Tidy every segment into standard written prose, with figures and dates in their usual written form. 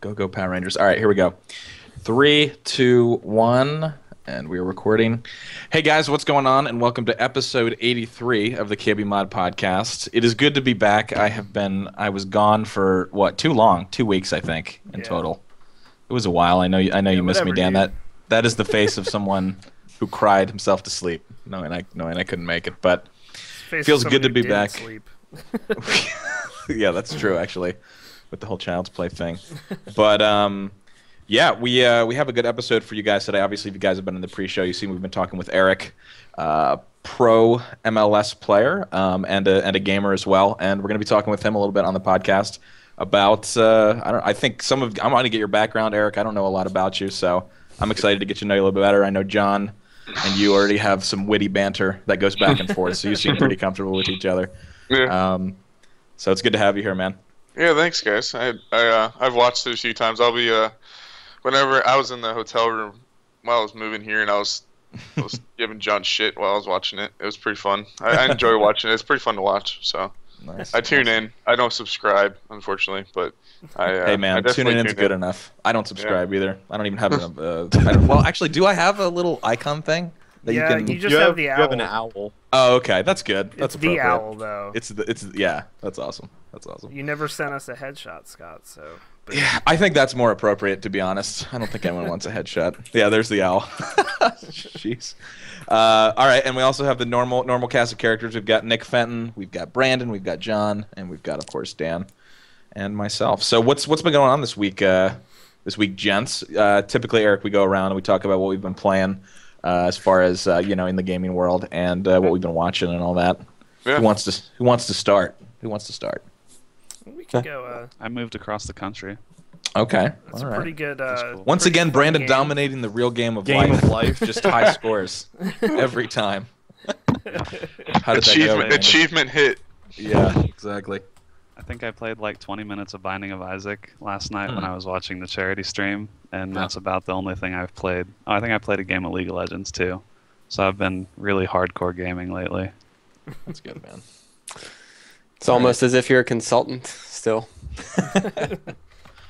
Go Power Rangers. All right, here we go. 3, 2, 1, and we are recording. Hey guys, what's going on? And welcome to episode 83 of the KBMOD podcast. It is good to be back. I was gone for too long? 2 weeks, I think, in total. It was a while. I know you missed me, Dan. Dude. That is the face of someone who cried himself to sleep, knowing I couldn't make it. But it feels good to be back. Sleep. Yeah, that's true actually, with the whole Child's Play thing. But yeah, we have a good episode for you guys today. Obviously, if you guys have been in the pre-show, you've seen we've been talking with Eric, pro MLS player, and a gamer as well. And we're going to be talking with him a little bit on the podcast about I want to get your background, Eric. I don't know a lot about you, so I'm excited to get to know you a little bit better. I know John and you already have some witty banter that goes back and forth, so you seem pretty comfortable with each other. Yeah. So it's good to have you here, man. Yeah, thanks, guys. I've watched it a few times. I'll be whenever I was in the hotel room while I was moving here, and I was giving John shit while I was watching it. It was pretty fun. I enjoy watching it. It's pretty fun to watch. So Nice. I tune in. I don't subscribe, unfortunately, but hey man, I tuning in's good enough. I don't subscribe either. I don't even have well, actually, do I have a little icon thing that you can? You just have the owl. You have an owl. Oh, okay, that's good. That's It's the appropriate. owl, though. It's yeah, that's awesome. That's awesome. You never sent us a headshot, Scott. So. But Yeah, I think that's more appropriate, to be honest. I don't think anyone wants a headshot. Yeah, there's the owl. Jeez. All right, and we also have the normal cast of characters. We've got Nick Fenton, we've got Brandon, we've got John, and we've got, of course, Dan and myself. So what's been going on this week, gents? Typically, Eric, we go around and we talk about what we've been playing as far as in the gaming world and what we've been watching and all that. Yeah. Who wants to start? Who wants to start? we could go. I moved across the country. Okay. That's all a right. pretty good. cool. Once pretty again, fun Brandon game. dominating the real game of life. Just high scores every time. How did that go, Brandon? Achievement hit. Yeah, exactly. I think I played like 20 minutes of Binding of Isaac last night when I was watching the charity stream, and that's about the only thing I've played. Oh, I think I played a game of League of Legends too. So I've been really hardcore gaming lately. That's good, man. It's almost as if you're a consultant still.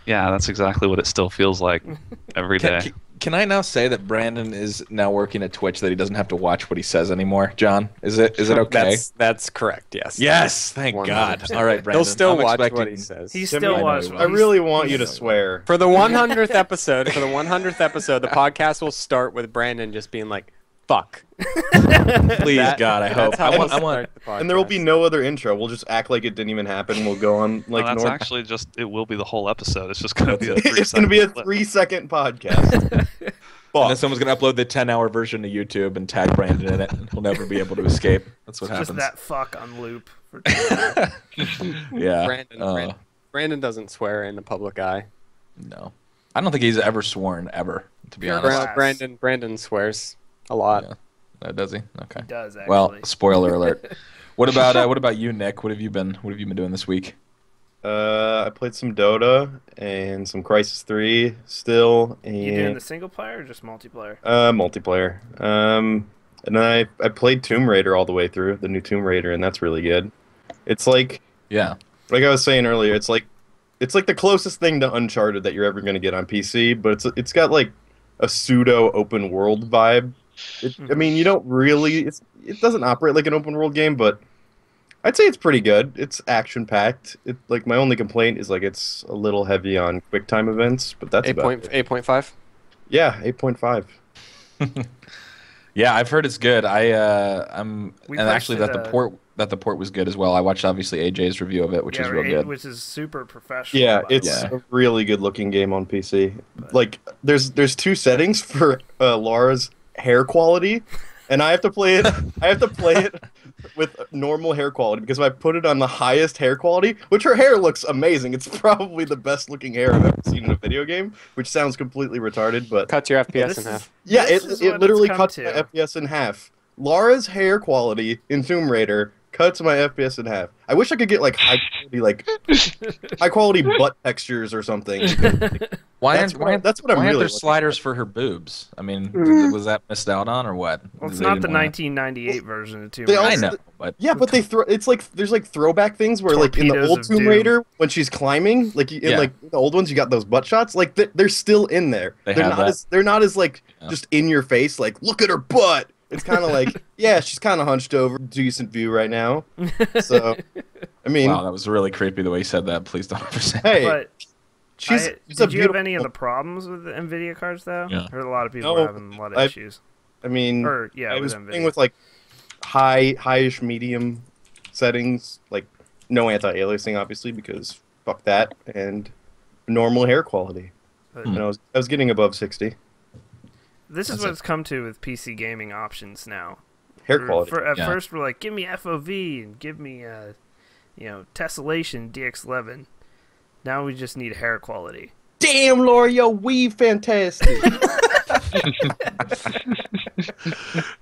Yeah, that's exactly what it still feels like every day. Can I now say that Brandon is now working at Twitch, that he doesn't have to watch what he says anymore? John, is it okay? That's correct. Yes. Yes, thank 100%. God. All right, Brandon. He'll still I'm watch expecting- what he says. He's Timmy, still I know watching. he I really want you to swear. For the 100th episode, the podcast will start with Brandon just being like, "Fuck." Please, God, I hope. That's how I we'll want. start the podcast. And there will be no other intro. We'll just act like it didn't even happen. We'll go on like That's normal. actually it will be the whole episode. It's just going to be a It's going to be a 3-second clip. 3-second podcast. And then someone's gonna upload the 10-hour version to YouTube and tag Brandon in it, and he'll never be able to escape. That's what Just happens. that fuck on loop. For Yeah. Brandon doesn't swear in the public eye. No, I don't think he's ever sworn ever. To be honest. Class. Brandon swears a lot. Yeah. Does he? Okay. He does actually. Well, spoiler alert. What about you, Nick? What have you been doing this week? I played some Dota and some Crisis 3 still, and you doing the single player or just multiplayer? multiplayer. And I played Tomb Raider all the way through, the new Tomb Raider, and that's really good. It's like Yeah. I was saying earlier, it's like the closest thing to Uncharted that you're ever going to get on PC, but it's got like a pseudo open world vibe. I mean, you don't really it doesn't operate like an open world game, but I'd say it's pretty good. It's action packed. Like my only complaint is like it's a little heavy on quick time events, but that's about it. 8.5. Yeah, 8.5. Yeah, I've heard it's good. And We actually that posted the port was good as well. I watched obviously AJ's review of it, which is real good. Which is super professional. Yeah, by the it's way. a really good looking game on PC. Like there's two settings for Laura's hair quality, and I have to play it with normal hair quality, because if I put it on the highest hair quality, which her hair looks amazing, it's probably the best looking hair I've ever seen in a video game, which sounds completely retarded, but Cut your FPS This in is- half. yeah, This is it what literally it's come cuts to. my FPS in half. Laura's hair quality in Tomb Raider cuts my FPS in half. I wish I could get like high quality butt textures or something. Why That's aren't what I'm why aren't really there looking sliders for her boobs? I mean, was that missed out on or what? Well, it's They not the didn't wanna- 1998 version of Tomb They Raider. I also- know, but Yeah, but they throw. It's like there's like throwback things where like in the Torpedoes old of Tomb Doom. Raider when she's climbing, like in Yeah. like the old ones, you got those butt shots. Like they're still in there. They They're have not that? as they're not as like Yeah. just in your face. Like look at her butt. It's kind of like yeah, she's kind of hunched over. Decent view right now. So I mean, wow, that was really creepy the way you said that. Please don't ever say. hey, But she's did a you have beautiful. any of the problems with the Nvidia cards though? Yeah. I heard a lot of people No, were having a lot of I- issues. I mean, Or yeah, I with was Nvidia. playing with like highish medium settings, like no anti-aliasing obviously because fuck that, and normal hair quality. But And I was getting above 60 this is That's what it. it's come to with PC gaming options now. hair quality. At Yeah. first, we're like, give me FOV and give me, tessellation DX11. Now we just need hair quality. Damn, Laura, yo, weave fantastic.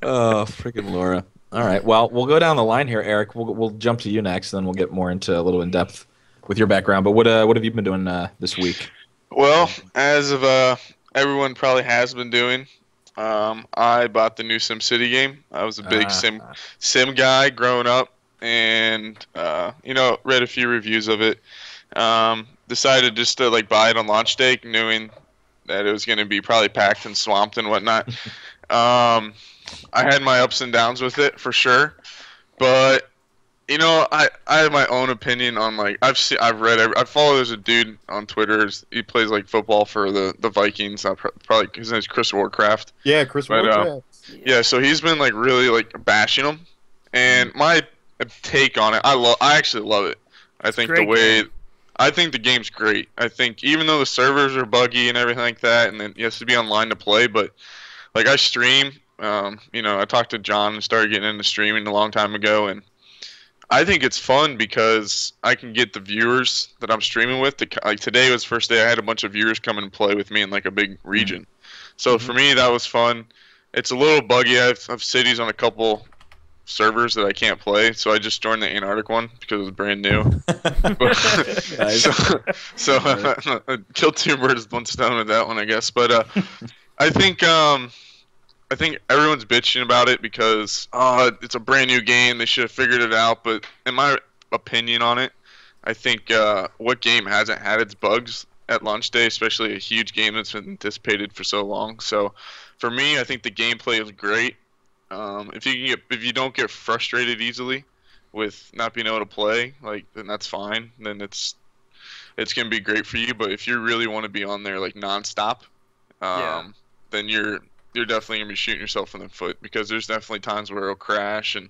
Oh, freaking Laura. All right. Well, we'll go down the line here, Eric. We'll jump to you next, and then we'll get more into a little in depth with your background. But what have you been doing this week? Well, as of everyone probably has been doing, I bought the new SimCity game. I was a big sim guy growing up, and read a few reviews of it. Decided just to like buy it on launch day, knowing that it was going to be probably packed and swamped and whatnot. I had my ups and downs with it for sure, but I have my own opinion on like I follow there's a dude on Twitter. He plays like football for the Vikings. Probably his name's Chris Warcraft. Yeah, Chris But, Ward. Yeah, so he's been like really like bashing him, and my take on it, I actually love it. I think I think the game's great. I think even though the servers are buggy and everything like that, and then you have to be online to play, but like I stream, I talked to John and started getting into streaming a long time ago, and I think it's fun because I can get the viewers that I'm streaming with. Like today was the first day I had a bunch of viewers come and play with me in like a big region. So for me, that was fun. It's a little buggy. I have cities on a couple servers that I can't play, so I just joined the Antarctic one because it was brand new. So killed two birds with one stone with that one, I guess. But I think everyone's bitching about it because it's a brand new game. They should have figured it out. But in my opinion on it, I think what game hasn't had its bugs at launch day, especially a huge game that's been anticipated for so long. So for me, I think the gameplay is great. If you don't get frustrated easily with not being able to play, then that's fine. Then it's gonna be great for you. But if you really want to be on there like nonstop, then you're definitely gonna be shooting yourself in the foot because there's definitely times where it'll crash and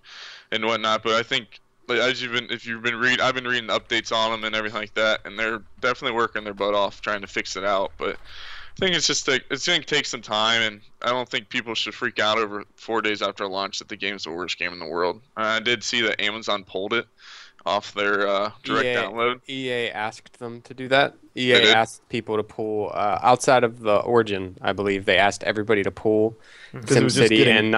whatnot. But I think like I've been reading updates on them and everything like that, and they're definitely working their butt off trying to fix it out. But I think it's just it's going to take some time, and I don't think people should freak out over 4 days after launch that the game's the worst game in the world. I did see that Amazon pulled it off their direct download. EA asked them to do that. EA asked people to pull outside of the Origin, I believe. They asked everybody to pull SimCity and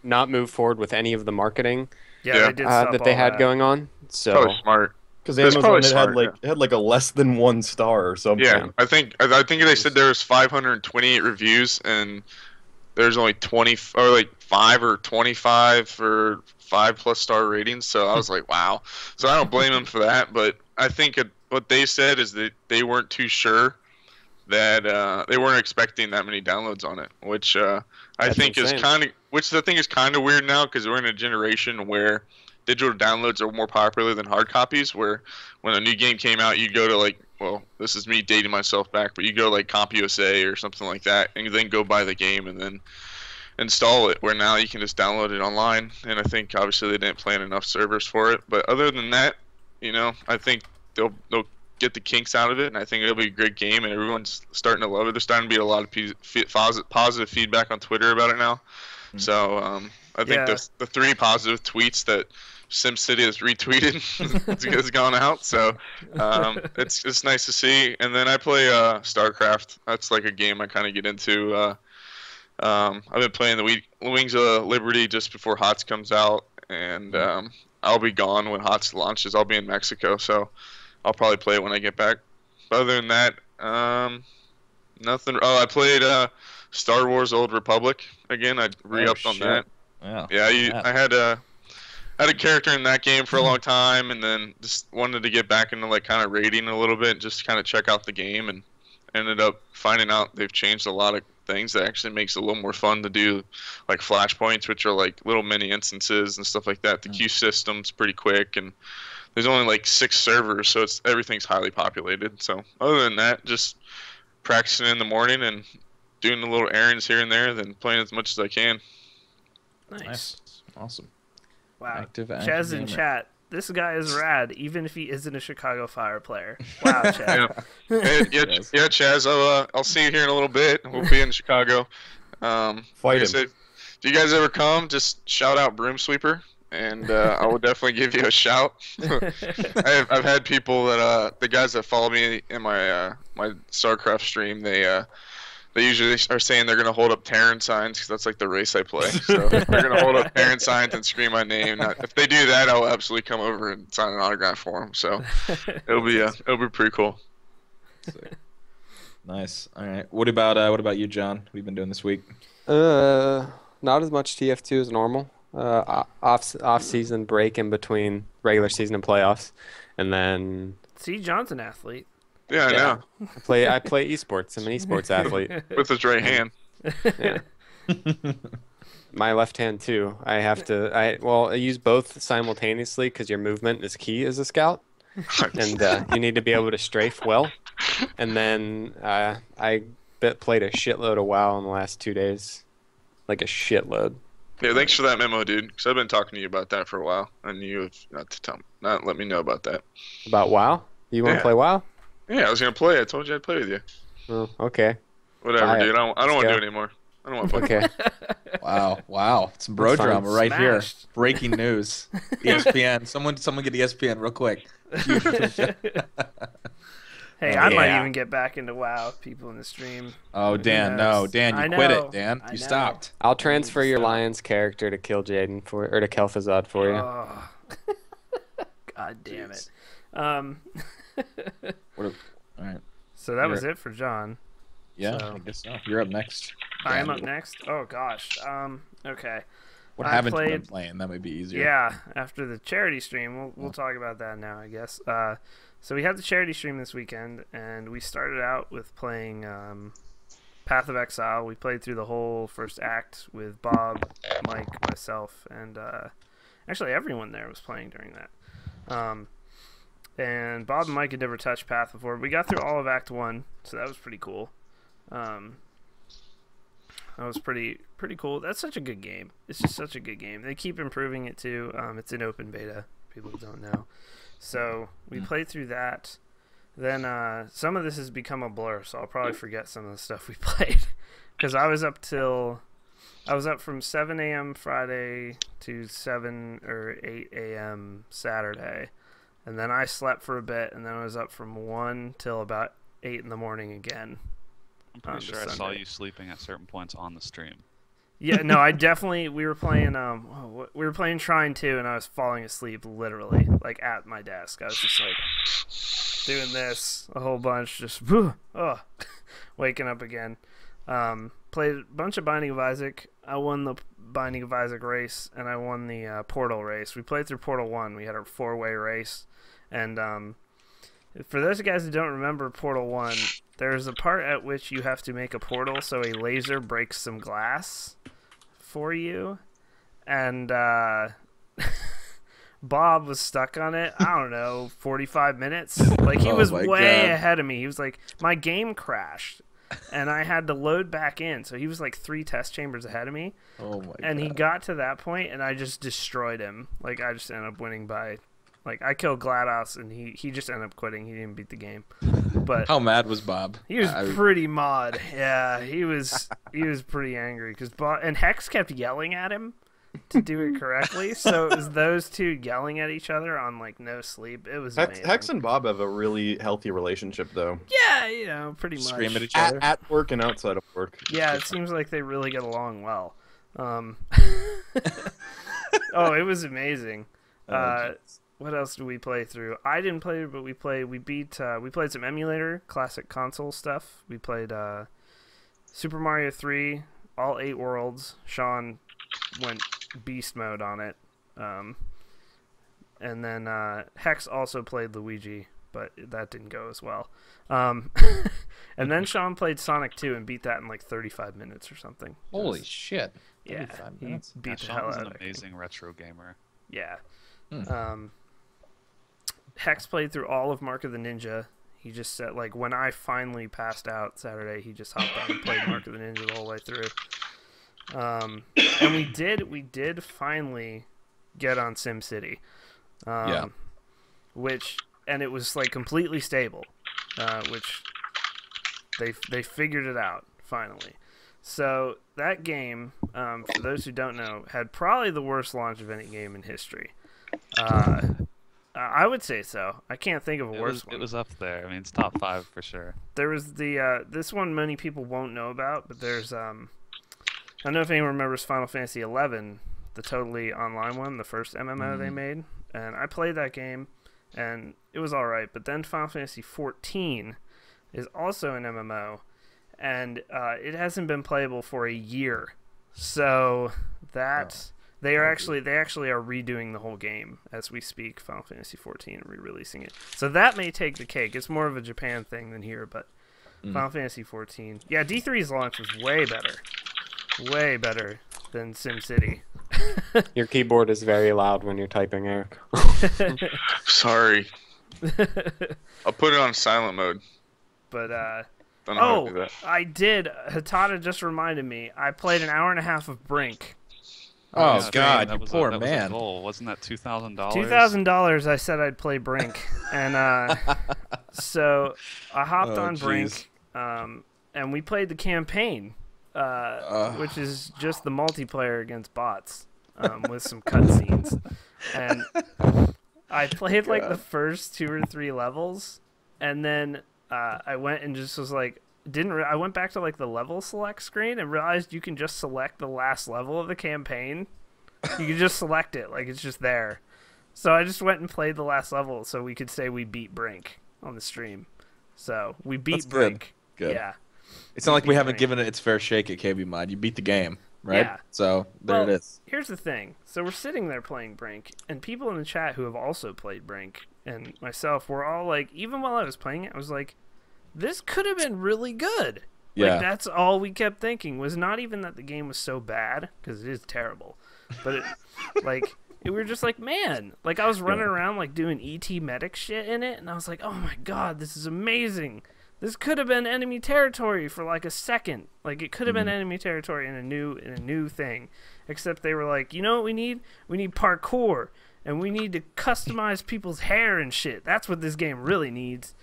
not move forward with any of the marketing They did stop that they all had that. going on. So Probably smart. Because That's Amazon probably it had like a less than 1 star or something. Yeah, I think they said there was 528 reviews and there's only 20 or like 5 or 25 or 5+ star ratings. So I was like, wow. So I don't blame them for that. But I think what they said is that they weren't too sure that they weren't expecting that many downloads on it, which I think is kind of weird now because we're in a generation where digital downloads are more popular than hard copies, where when a new game came out, you'd go to like, well, this is me dating myself back, but you go to like CompUSA or something like that, and then go buy the game and then install it, where now you can just download it online. And I think obviously they didn't plan enough servers for it. But other than that, I think they'll get the kinks out of it, and I think it'll be a great game, and everyone's starting to love it. There's starting to be a lot of positive feedback on Twitter about it now. So I think the 3 positive tweets that SimCity has retweeted has gone out, so it's nice to see. And then I play StarCraft. That's like a game I kind of get into. I've been playing the Wings of Liberty just before HOTS comes out, and I'll be gone when HOTS launches. I'll be in Mexico, so I'll probably play it when I get back. But other than that, Nothing. Oh, I played Star Wars Old Republic again. I re-upped on that. Yeah. Yeah, I had a character in that game for a long time, and then just wanted to get back into like kind of raiding a little bit, just kind of check out the game, and ended up finding out they've changed a lot of things that actually makes it a little more fun to do, like flashpoints, which are like little mini instances and stuff like that. The queue system's pretty quick, and there's only like 6 servers, so everything's highly populated. So other than that, just practicing in the morning and doing the little errands here and there, then playing as much as I can. Nice. Awesome. Wow. Active Chaz in gamer. chat. This guy is rad, even if he isn't a Chicago Fire player. Wow, Chaz. Yeah, Chaz. I'll see you here in a little bit. We'll be in Chicago. Fight him. If you guys ever come, just shout out Broom Sweeper, and I will definitely give you a shout. I've had people that the guys that follow me in my my StarCraft stream, they usually are saying they're going to hold up Terran signs because that's like the race I play. So they're going to hold up Terran signs and scream my name. Now, if they do that, I'll absolutely come over and sign an autograph for them. So it'll be pretty cool. Nice. All right. What about you, John? What have you been doing this week? Not as much TF2 as normal. Off season break in between regular season and playoffs, and then See, John's an athlete. Yeah, I know. I play esports. I'm an esports athlete. With his right hand. Yeah. My left hand too. I use both simultaneously because your movement is key as a scout, and you need to be able to strafe well. And then I played a shitload of WoW in the last 2 days, like a shitload. Yeah, thanks for that memo, dude. Because I've been talking to you about that for a while, and you have not let me know about that. About WoW? You want to play WoW? Yeah, I was gonna play. I told you I'd play with you. Oh, okay. Whatever, dude. I don't want to do it anymore. I don't want to play. Okay. Wow. Some bro drama right here. Smashed. Breaking news. ESPN. Someone get ESPN real quick. Hey, I might even get back into WoW. People in the stream. Oh, Dan, no. Dan, you quit it, Dan. You stopped. I'll transfer your Lion's character to kill Jaden or to Kel'Thuzad for you. Oh. God damn it. All right. So that was it for John. Yeah, So- I guess so. You're up next. I am up next. Oh gosh. Okay. What I haven't you been played- playing? That might be easier. Yeah, after the charity stream, we'll talk about that now, I guess. So we had the charity stream this weekend, and we started out with playing Path of Exile. We played through the whole first act with Bob, Mike, myself, and actually everyone there was playing during that. And Bob and Mike had never touched Path before. We got through all of Act 1, so that was pretty cool. That was pretty cool. That's such a good game. It's just such a good game. They keep improving it too. It's in open beta. People don't know. So we played through that. Then some of this has become a blur, so I'll probably forget some of the stuff we played. Because I was up from 7 a.m. Friday to 7 or 8 a.m. Saturday. And then I slept for a bit, and then I was up from 1 till about 8 in the morning again. I'm pretty sure I saw you sleeping at certain points on the stream. Yeah, no, we were playing Shrine 2, and I was falling asleep literally, like at my desk. I was just like doing this a whole bunch, just waking up again. Played a bunch of Binding of Isaac. I won the Binding of Isaac race, and I won the Portal race. We played through Portal 1. We had a 4-way race, and for those guys who don't remember Portal 1, there's a part at which you have to make a portal so a laser breaks some glass for you. And Bob was stuck on it, I don't know, 45 minutes. Like, he was way ahead of me. He was like, my game crashed, and I had to load back in. So he was like 3 test chambers ahead of me. Oh my god. And he got to that point, and I just destroyed him. Like, I just ended up winning by... Like, I killed GLaDOS, and he just ended up quitting. He didn't beat the game. But how mad was Bob? He was pretty mod. Yeah, he was pretty angry because and Hex kept yelling at him to do it correctly. So it was those two yelling at each other on like no sleep. It was amazing. Hex and Bob have a really healthy relationship, though. Yeah, pretty much. Scream at each other at work and outside of work. Yeah, it seems like they really get along well. Oh, it was amazing. what else do we play through? I didn't play it, but we played some emulator, classic console stuff. We played Super Mario 3, all 8 worlds. Sean went beast mode on it. And then Hex also played Luigi, but that didn't go as well. And then Sean played Sonic 2 and beat that in like 35 minutes or something. Holy shit. Yeah, he beat the hell out of it. Sean's an amazing retro gamer. Yeah. Hex played through all of Mark of the Ninja. He just said, like, when I finally passed out Saturday, he just hopped on and played Mark of the Ninja the whole way through. And we did finally get on SimCity. And it was like completely stable, which they figured it out finally. So that game, for those who don't know, had probably the worst launch of any game in history. I would say so. I can't think of a worse one. It was up there. I mean, it's top 5 for sure. There was the this one many people won't know about, but there's I don't know if anyone remembers Final Fantasy XI, the totally online one, the first MMO they made, and I played that game, and it was all right. But then Final Fantasy XIV is also an MMO, and it hasn't been playable for a year. So that they actually are redoing the whole game as we speak. Final Fantasy XIV and re-releasing it. So that may take the cake. It's more of a Japan thing than here, but Final Fantasy XIV. Yeah, D3's launch was way better than SimCity. Your keyboard is very loud when you're typing, Eric. Sorry. I'll put it on silent mode. But Don't know how to do that. I did. Hatada just reminded me. I played an hour and a half of Brink. Oh God, you poor that man. Was a goal. Wasn't that $2,000? $2,000. I said I'd play Brink, and so I hopped on Brink, and we played the campaign, which is just the multiplayer against bots, with some cutscenes. And I played like the first 2 or 3 levels, and then I went and just was like, I went back to like the level select screen and realized you can just select the last level of the campaign. You can just select it, like it's just there. So I just went and played the last level so we could say we beat Brink on the stream. So we beat Brink. Good. Yeah. It's not like we haven't given it its fair shake at KBMOD. You beat the game, right? Yeah. So there it is. Here's the thing. So we're sitting there playing Brink, and people in the chat who have also played Brink, and myself, were all like, even while I was playing it, I was like, this could have been really good. Yeah. Like, that's all we kept thinking, was not even that the game was so bad, because it is terrible. But, we were just like, man. Like, I was running around, like, doing ET medic shit in it, and I was like, oh my god, this is amazing. This could have been enemy territory for, like, a second. Like, it could have been enemy territory in a new thing. Except they were like, you know what we need? We need parkour, and we need to customize people's hair and shit. That's what this game really needs.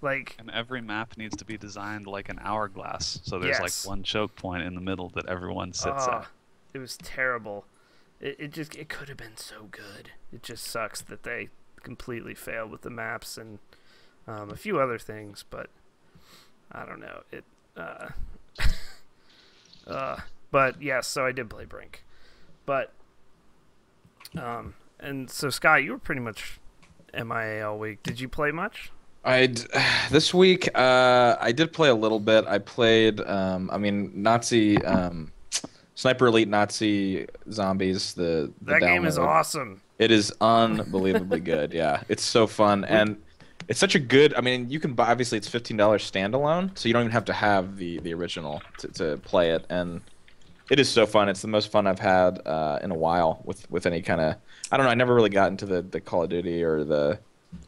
Like, and every map needs to be designed like an hourglass, so there's like one choke point in the middle that everyone sits at. It was terrible. It could have been so good. It just sucks that they completely failed with the maps and a few other things, but I don't know. But yes, so I did play Brink. But and so Scott, you were pretty much MIA all week. Did you play much? This week, I did play a little bit. I played, Nazi, Sniper Elite Nazi Zombies. That game is awesome. It is unbelievably good. Yeah, it's so fun, and it's such a good. I mean, you can buy. Obviously, it's $15 standalone, so you don't even have to have the original to play it, and it is so fun. It's the most fun I've had in a while with any kind of. I don't know. I never really got into the Call of Duty or the.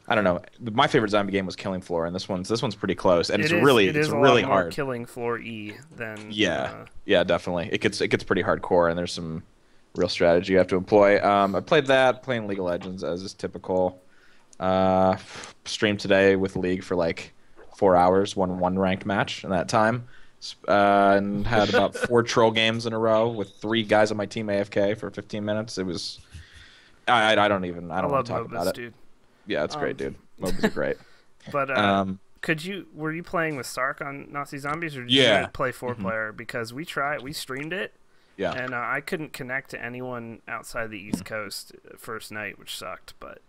I don't know. My favorite zombie game was Killing Floor, and this one's pretty close, and it's really hard. Killing Floor E than yeah, definitely. It gets pretty hardcore, and there's some real strategy you have to employ. I played that, playing League of Legends as is typical. Streamed today with League for like 4 hours, won one ranked match in that time, and had about 4 troll games in a row with 3 guys on my team AFK for 15 minutes. It was. I don't want to talk about it. Dude. Yeah, it's great, dude. MOBAs are great. But were you playing with Stark on Nazi Zombies, or did you play 4-player? Because we streamed it, and I couldn't connect to anyone outside the East Coast first night, which sucked. But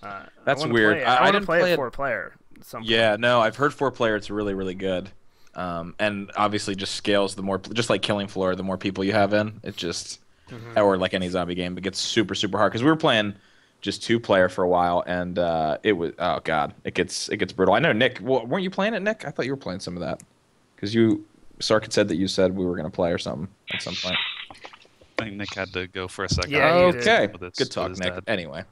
That's weird. I want to play it 4-player. Yeah, no, I've heard 4-player. It's really, really good. And obviously just scales the more, just like Killing Floor, the more people you have in, it just, or like any zombie game, it gets super, super hard. Because we were playing just 2-player for a while, and it was, oh god, it gets brutal. I know Nick, weren't you playing it, Nick? I thought you were playing some of that, because Sark had said that you said we were gonna play or something at some point. I think Nick had to go for a second. Yeah, okay. Good talk, Nick. Anyway,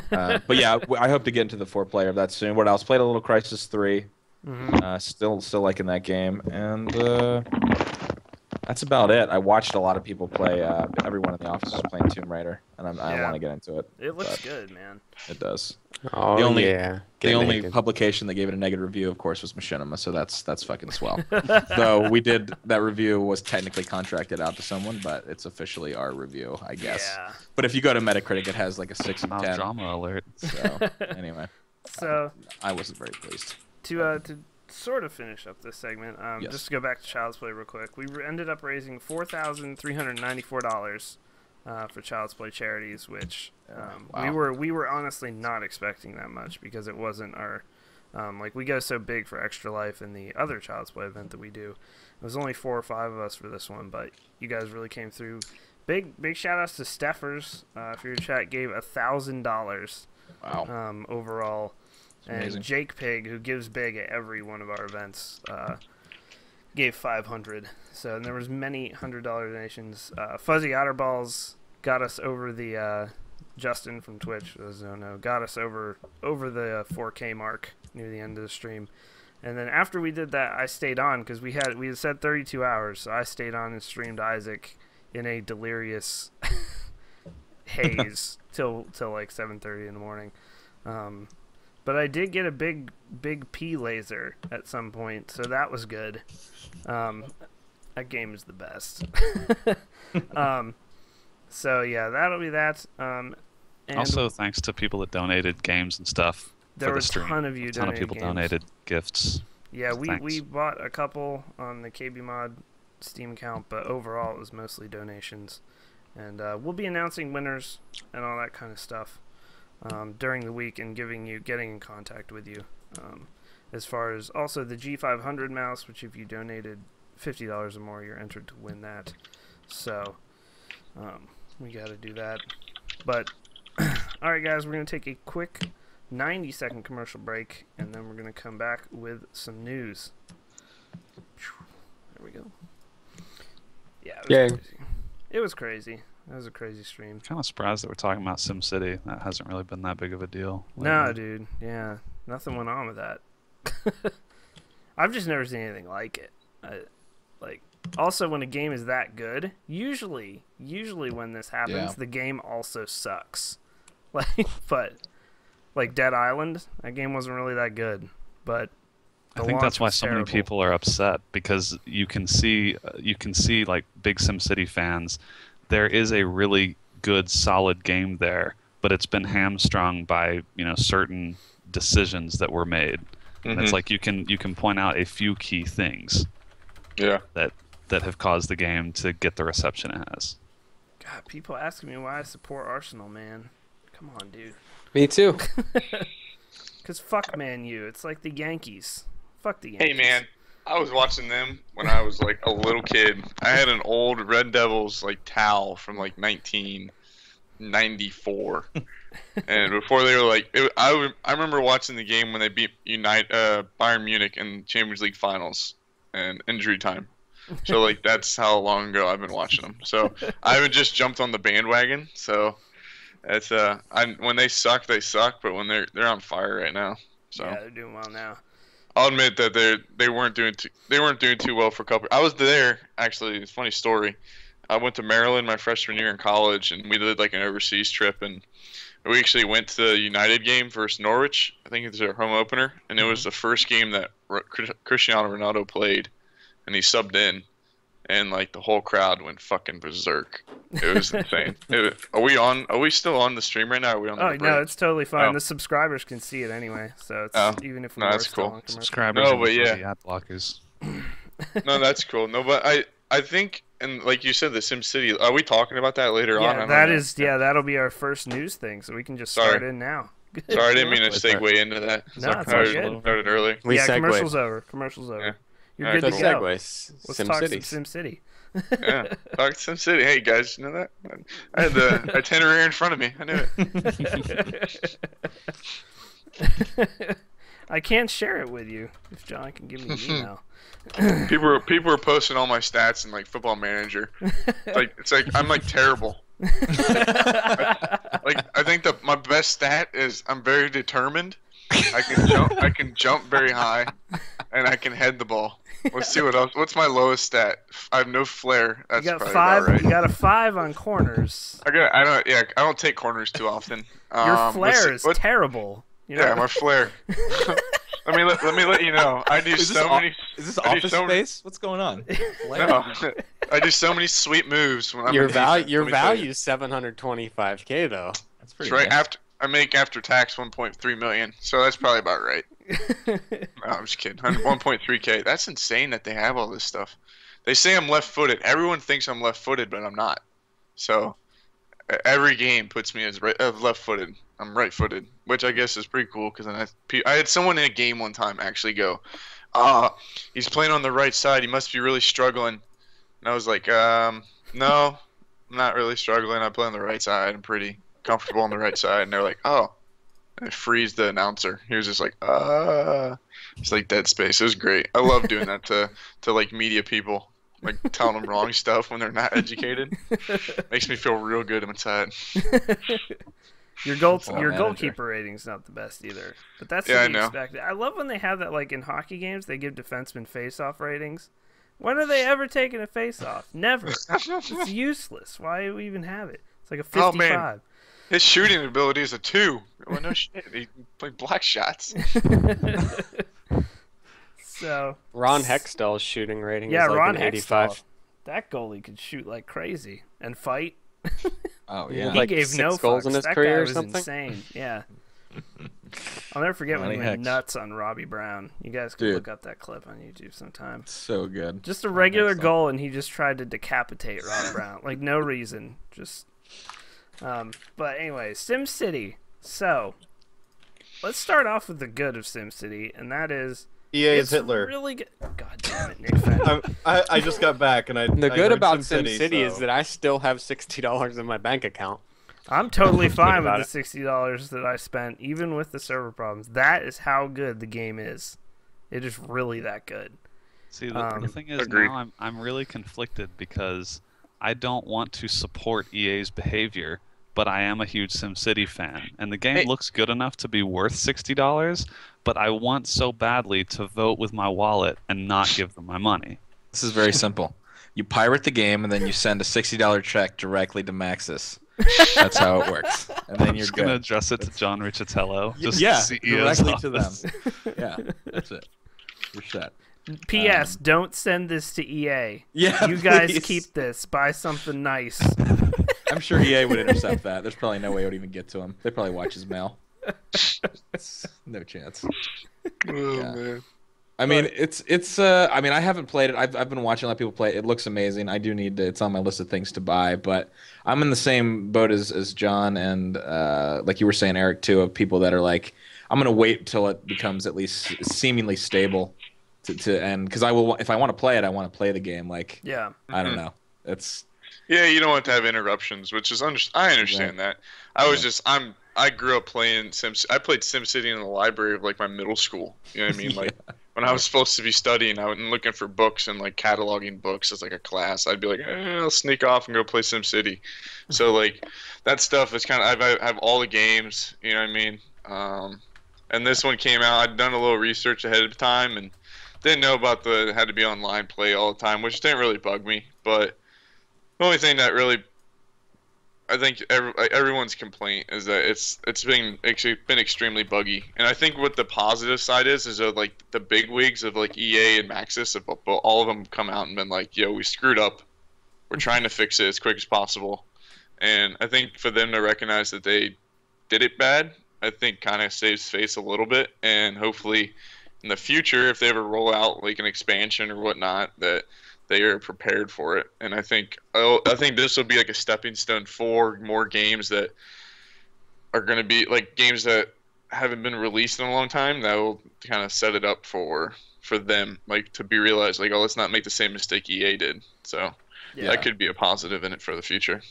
but yeah, I hope to get into the 4-player of that soon. What else? Played a little Crisis 3. Still liking that game, and that's about it. I watched a lot of people play. Everyone in the office was playing Tomb Raider, and I want to get into it. It looks good, man. It does. Oh, the only publication that gave it a negative review, of course, was Machinima, so that's fucking swell. Though that review was technically contracted out to someone, but it's officially our review, I guess. Yeah. But if you go to Metacritic, it has like a 6 of 10. Drama alert. So anyway, so I wasn't very pleased. To sort of finish up this segment, Yes. just to go back to Child's Play real quick, we ended up raising $4,394 for Child's Play charities, which Wow. we were honestly not expecting that much, because it wasn't our like, we go so big for Extra Life and the other Child's Play event that we do. It was only 4 or 5 of us for this one, but you guys really came through. Big shout outs to Steffers for your chat, gave $1,000 overall. And amazing. Jake Pig, who gives big at every one of our events, gave $500. So, and there was many $100 donations. Fuzzy Otterballs got us over the Justin from Twitch, got us over the 4K mark near the end of the stream. And then after we did that, I stayed on, because we had said 32 hours, so I stayed on and streamed Isaac in a delirious haze till like 7:30 in the morning. But I did get a big P laser at some point, so that was good. That game is the best. So yeah, that'll be that. And also, thanks to people that donated games and stuff. There for was the stream. a ton of you. A ton of people donated gifts. Yeah, so we bought a couple on the KBMOD Steam account, but overall it was mostly donations. And we'll be announcing winners and all that kind of stuff during the week, and getting in contact with you. As far as also the G500 mouse, which if you donated $50 or more, you're entered to win that. So we got to do that. But all right, guys, we're going to take a quick 90-second commercial break, and then we're going to come back with some news. There we go. Yeah, it was crazy. That was a crazy stream. Kind of surprised that we're talking about SimCity. That hasn't really been that big of a deal lately. No, dude. Yeah, nothing went on with that. I've just never seen anything like it. Also, when a game is that good, usually when this happens, the game also sucks. But Dead Island, that game wasn't really that good. But I think that's why so many people are upset, because you can see like big SimCity fans. There is a really good, solid game there, but it's been hamstrung by certain decisions that were made. And it's like you can point out a few key things. Yeah. That have caused the game to get the reception it has. God, people asking me why I support Arsenal, man. Come on, dude. Me too. Because fuck Man U. It's like the Yankees. Fuck the Yankees. Hey, man. I was watching them when I was like a little kid. I had an old Red Devils towel from 1994. And before they were I remember watching the game when they beat Bayern Munich in Champions League finals and injury time. So that's how long ago I've been watching them. So I haven't just jumped on the bandwagon. So it's when they suck, they suck. But when they're on fire right now. So yeah, they're doing well now. I'll admit that they weren't doing too well for a couple. I was there actually. It's a funny story. I went to Maryland my freshman year in college, and we did an overseas trip, and we actually went to the United game versus Norwich. I think it's their home opener, and it was the first game that Cristiano Ronaldo played, and he subbed in, and the whole crowd went fucking berserk. It was insane. Are we still on the stream right now? Are we on the break? No, it's totally fine. Oh. The subscribers can see it anyway, so it's even if we were that's still cool. on commercial. Subscribers No, and but yeah. the ad blockers. No, that's cool. No, but I think, and like you said, the SimCity. Are we talking about that later on? Yeah, that'll be our first news thing, so we can just start in now. Good. Sorry, I didn't mean to segue into that. No, it's all good. Started early. Commercial's over. Commercial's over. Yeah. You're All right, good to go. Segues. Let's Sim talk City. some Sim City. Yeah, talk Sim City. Hey guys, you know that? I had the itinerary in front of me. I knew it. I can't share it with you if John can give me an email. People were posting all my stats in like Football Manager. It's like I'm like terrible. I think my best stat is I'm very determined. I can jump very high, and I can head the ball. Let's see what else. What's my lowest stat? I have no flair. That's you got probably 5. about right. You got a 5 on corners. I don't take corners too often. Your flair is terrible. You know? Yeah, my flair. let me let you know. I do so many. Is this Office Space? What's going on? No, I do so many sweet moves when I'm Your in defense. your value is $725K though. That's pretty. That's right. Nice. I make after tax 1.3 million, so that's probably about right. No, I'm just kidding. 1.3K. That's insane that they have all this stuff. They say I'm left-footed. Everyone thinks I'm left-footed, but I'm not. So every game puts me as left-footed. I'm right-footed, which I guess is pretty cool because I had someone in a game one time actually go, he's playing on the right side. He must be really struggling. And I was like, no, I'm not really struggling. I play on the right side. I'm pretty comfortable on the right side. And they're like, oh. And I freeze the announcer. He was just like, it's like dead space. It was great. I love doing that to like media people, like telling them wrong stuff when they're not educated. Makes me feel real good inside. Your goalkeeper rating's not the best either, but that's to be expected. I love when they have that, like in hockey games, they give defensemen face-off ratings. When are they ever taking a face-off? Never. It's useless. Why do we even have it? It's like a 55. Oh, man. His shooting ability is a 2. Well, no shit. He played black shots. So Ron Hextall's shooting rating is like Ron an 85. Hextall. That goalie could shoot like crazy and fight. Oh yeah, he like gave 6 no goals fucks. in his that career guy or was something. insane. Yeah. I'll never forget when he went Hex. nuts on Robbie Brown. You guys can look up that clip on YouTube sometime. So good. Just a regular goal, and he just tried to decapitate Robbie Brown. Like, no reason. Just. But anyway, SimCity. So, let's start off with the good of SimCity, and that is EA is Hitler. Really good. God damn it, Nick Fenn. I just got back and The good heard about SimCity, SimCity so. is that I still have $60 in my bank account. I'm totally fine with about the $60 that I spent, even with the server problems. That is how good the game is. It is really that good. See, the thing is agreed. now I'm really conflicted because I don't want to support EA's behavior, but I am a huge SimCity fan, and the game looks good enough to be worth $60, but I want so badly to vote with my wallet and not give them my money. This is very simple. You pirate the game and then you send a $60 check directly to Maxis. That's how it works. And then you're just good. gonna address it to John Riccitello. Just Yeah, the CEO's directly to them. office. Yeah, that's it. You're set. P.S. Don't send this to EA. Yeah, you guys please. keep this. Buy something nice. I'm sure EA would intercept that. There's probably no way it would even get to him. They probably watch his mail. No chance. Oh, man. I mean, it's. I mean, I haven't played it. I've been watching a lot of people play it. It looks amazing. I do need to. It's on my list of things to buy. But I'm in the same boat as John and like you were saying, Eric, too, of people that are like, I'm gonna wait till it becomes at least seemingly stable to end, because I will. If I want to play it, I want to play the game. Like, Yeah. I don't know. It's. Yeah, you don't want to have interruptions, which is I understand that. I grew up playing Sims. I played SimCity in the library of like my middle school. You know what I mean? Like when I was supposed to be studying, I went looking for books and like cataloging books as like a class. I'd be like, I'll sneak off and go play SimCity. So like that stuff is kind of I have all the games. You know what I mean? And this one came out. I'd done a little research ahead of time and didn't know about the had to be online play all the time, which didn't really bug me. But the only thing that really I think everyone's complaint is that it's been extremely buggy, and I think what the positive side is that like the big wigs of like EA and Maxis, all of them come out and been like, "Yo, we screwed up. We're trying to fix it as quick as possible." And I think for them to recognize that they did it bad, I think kind of saves face a little bit, and hopefully in the future, if they ever roll out like an expansion or whatnot, that they are prepared for it. And I think this will be like a stepping stone for more games that are going to be like games that haven't been released in a long time, that will kind of set it up for them, like, to be realized, like, oh, let's not make the same mistake EA did. So that could be a positive in it for the future.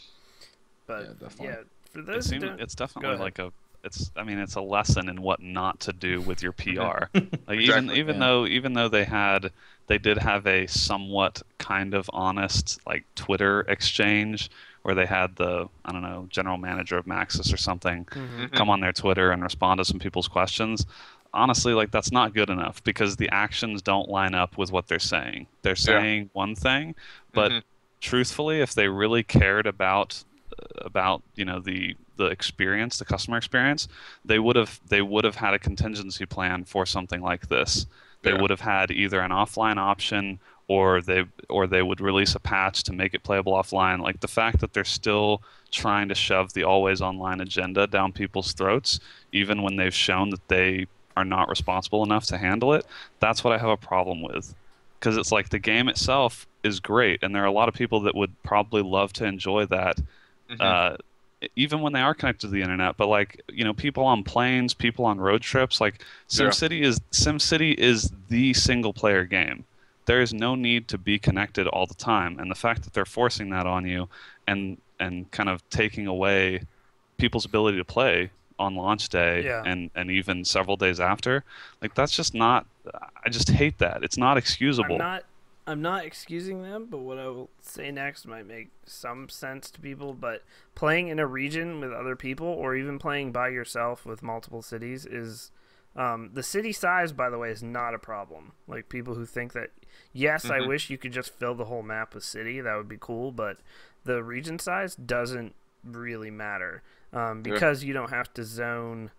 But definitely. for those it's definitely like it's a lesson in what not to do with your PR. Like Exactly, even though they did have a somewhat kind of honest like Twitter exchange where they had the, I don't know, general manager of Maxis or something come on their Twitter and respond to some people's questions. Honestly, like, that's not good enough because the actions don't line up with what they're saying. They're saying one thing, but truthfully, if they really cared about the experience, the customer experience, they would have had a contingency plan for something like this. They would have had either an offline option or they would release a patch to make it playable offline. Like, the fact that they're still trying to shove the always online agenda down people's throats, even when they've shown that they are not responsible enough to handle it, that's what I have a problem with. Because it's like the game itself is great, and there are a lot of people that would probably love to enjoy that, even when they are connected to the internet. But like, people on planes, people on road trips, like SimCity is the single player game. There is no need to be connected all the time, and the fact that they're forcing that on you and kind of taking away people's ability to play on launch day and even several days after, like, that's just not. I just hate that. It's not excusable. I'm not excusing them, but what I will say next might make some sense to people. But playing in a region with other people, or even playing by yourself with multiple cities, is the city size, by the way, is not a problem. Like, people who think that, yes, I wish you could just fill the whole map with city, that would be cool, but the region size doesn't really matter, because you don't have to zone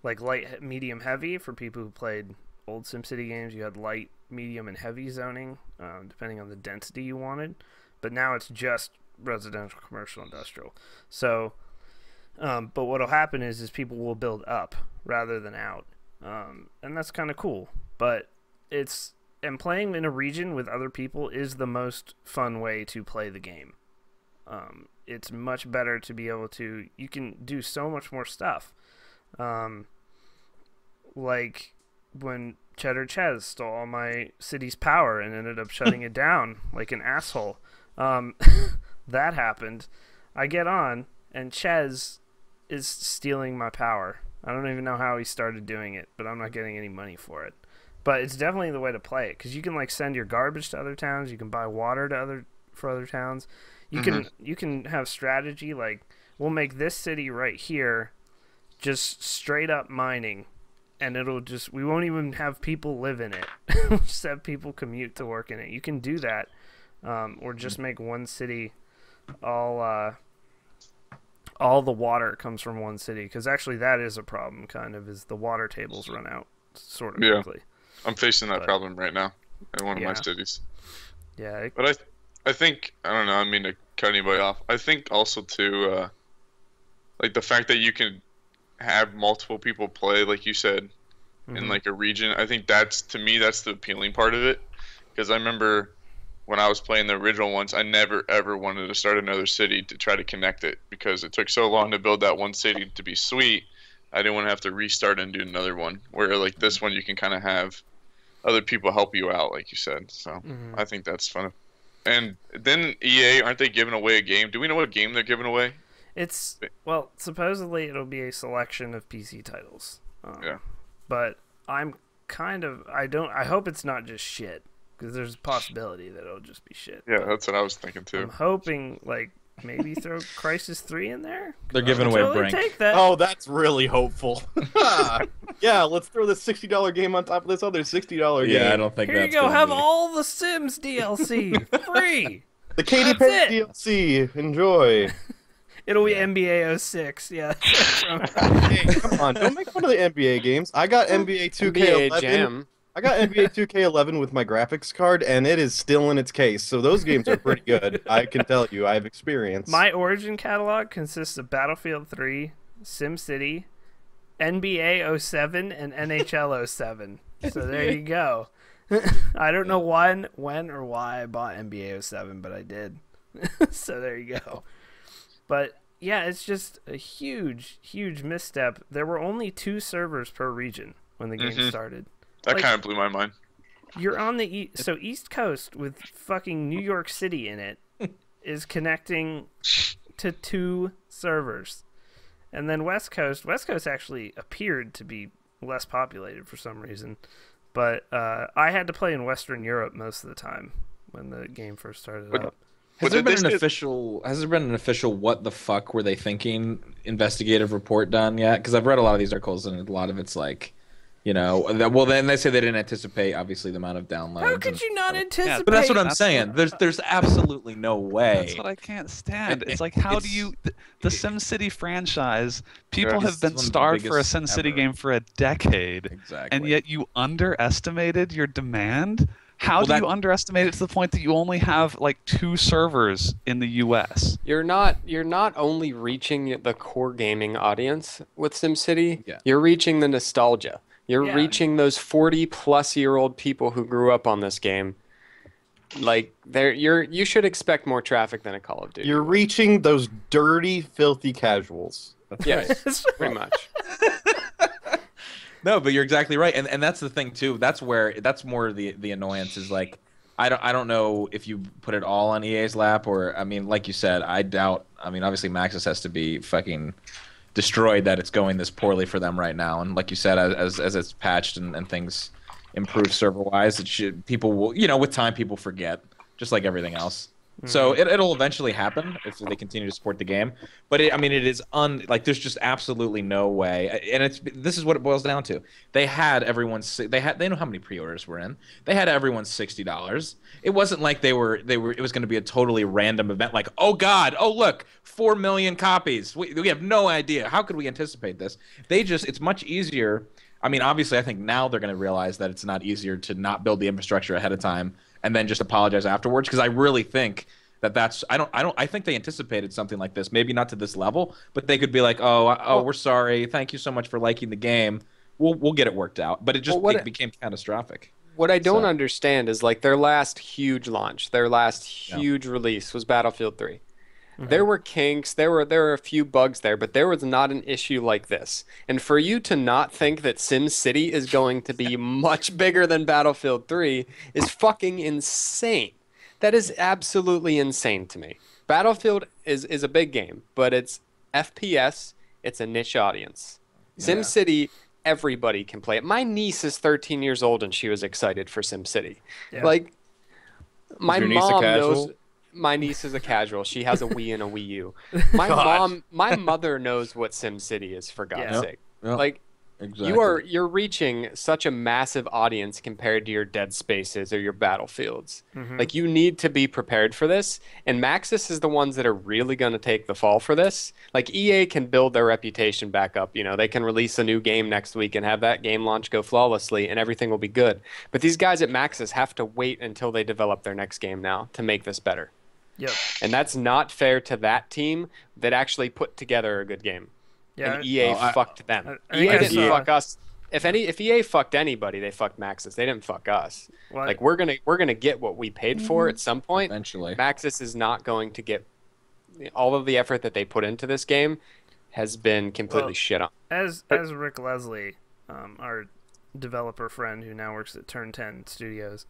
like light, medium, heavy. For people who played old SimCity games, you had light, medium, and heavy zoning, depending on the density you wanted. But now it's just residential, commercial, industrial. So, but what'll happen is people will build up rather than out, and that's kind of cool. But and playing in a region with other people is the most fun way to play the game. It's much better to be able to. You can do so much more stuff. Like when Cheddar Chez stole all my city's power and ended up shutting it down like an asshole. That happened. I get on, and Chez is stealing my power. I don't even know how he started doing it, but I'm not getting any money for it. But it's definitely the way to play it, because you can like send your garbage to other towns. You can buy water for other towns. You can have strategy like, we'll make this city right here just straight up mining, and we won't even have people live in it. We'll just have people commute to work in it. You can do that, or just make one city all the water comes from one city, because actually that is a problem, kind of, is the water tables run out sort of quickly. I'm facing that problem right now in one of my cities. Yeah. But I think, I don't know, I mean to cut anybody off. I think also too, like the fact that you can have multiple people play, like you said, in like a region. I think that's the appealing part of it. Because I remember when I was playing the original ones, I never ever wanted to start another city to try to connect it, because it took so long to build that one city to be sweet. I didn't want to have to restart and do another one. Where like this one, you can kind of have other people help you out, like you said. So I think that's fun. And then EA, aren't they giving away a game? Do we know what game they're giving away? Well, supposedly it'll be a selection of PC titles. But I'm I hope it's not just shit, because there's a possibility that it'll just be shit. Yeah, that's what I was thinking too. I'm hoping like maybe throw Crysis 3 in there. They're giving away Brink. Take that. Oh, that's really hopeful. Yeah, let's throw this $60 game on top of this other $60 game. Yeah, I don't think Here that's you go. Have be... all the Sims DLC free. The Katy Perry DLC. Enjoy. It'll be NBA 06. Yeah. Hey, come on! Don't make fun of the NBA games. I got NBA 2K11. NBA Jam. I got NBA 2K11 with my graphics card, and it is still in its case. So those games are pretty good. I can tell you, I have experience. My Origin catalog consists of Battlefield 3, SimCity, NBA 07, and NHL 07. So there you go. I don't know when or why I bought NBA 07, but I did. So there you go. But Yeah, it's just a huge, huge misstep. There were only 2 servers per region when the game started. That kind of blew my mind. You're on the East Coast with fucking New York City in it is connecting to 2 servers. And then West Coast actually appeared to be less populated for some reason. But I had to play in Western Europe most of the time when the game first started up. Has there been an official what the fuck were they thinking investigative report done yet? Because I've read a lot of these articles and a lot of it's like, you know, well then they say they didn't anticipate obviously the amount of downloads. How could you not anticipate? Yeah, but that's what I'm saying. There's absolutely no way. That's what I can't stand. It's like, how do you the SimCity franchise? People have been starved for a SimCity game for a decade, exactly, and yet you underestimated your demand. How do you underestimate it to the point that you only have like 2 servers in the U.S.? You're not only reaching the core gaming audience with SimCity. You're reaching the nostalgia. You're reaching those 40-plus-year-old people who grew up on this game. Like you should expect more traffic than a Call of Duty. You're reaching those dirty, filthy casuals. Yes, pretty much. No, but you're exactly right, and that's the thing too. That's more the annoyance is like, I don't know if you put it all on EA's lap, or I mean, like you said, I doubt. I mean, obviously Maxis has to be fucking destroyed that it's going this poorly for them right now, and like you said, as it's patched and things improve server wise, people will, you know, with time people forget, just like everything else. So it'll eventually happen if they continue to support the game. But it is there's just absolutely no way. And this is what it boils down to. They had they know how many pre-orders were in. They had everyone's $60. It wasn't like it was going to be a totally random event like, oh God, oh look, 4 million copies. We have no idea. How could we anticipate this? It's much easier. I mean, obviously I think now they're going to realize that it's not easier to not build the infrastructure ahead of time and then just apologize afterwards, because I really think I think they anticipated something like this, maybe not to this level, but they could be like, we're sorry, thank you so much for liking the game, we'll get it worked out. But it became catastrophic. What I don't understand is like their last huge launch, their last huge release was Battlefield 3. There were kinks, there were a few bugs there, but there was not an issue like this. And for you to not think that SimCity is going to be much bigger than Battlefield 3 is fucking insane. That is absolutely insane to me. Battlefield is a big game, but it's FPS, it's a niche audience. SimCity, everybody can play it. My niece is 13 years old and she was excited for SimCity. Like, my mom knows... My niece is a casual. She has a Wii and a Wii U. My mother knows what SimCity is, for God's sake. Like, exactly. You're reaching such a massive audience compared to your Dead Spaces or your Battlefields. Like, you need to be prepared for this. And Maxis is the ones that are really going to take the fall for this. Like, EA can build their reputation back up. You know, they can release a new game next week and have that game launch go flawlessly, and everything will be good. But these guys at Maxis have to wait until they develop their next game now to make this better. Yep. And that's not fair to that team that actually put together a good game. Yeah. And EA fucked them. EA didn't fuck us. If EA fucked anybody, they fucked Maxis. They didn't fuck us. What? Like we're gonna get what we paid for at some point. Eventually. Maxis is not going to get all of the effort that they put into this game has been completely shit on. As Rick Leslie, our developer friend who now works at Turn 10 Studios,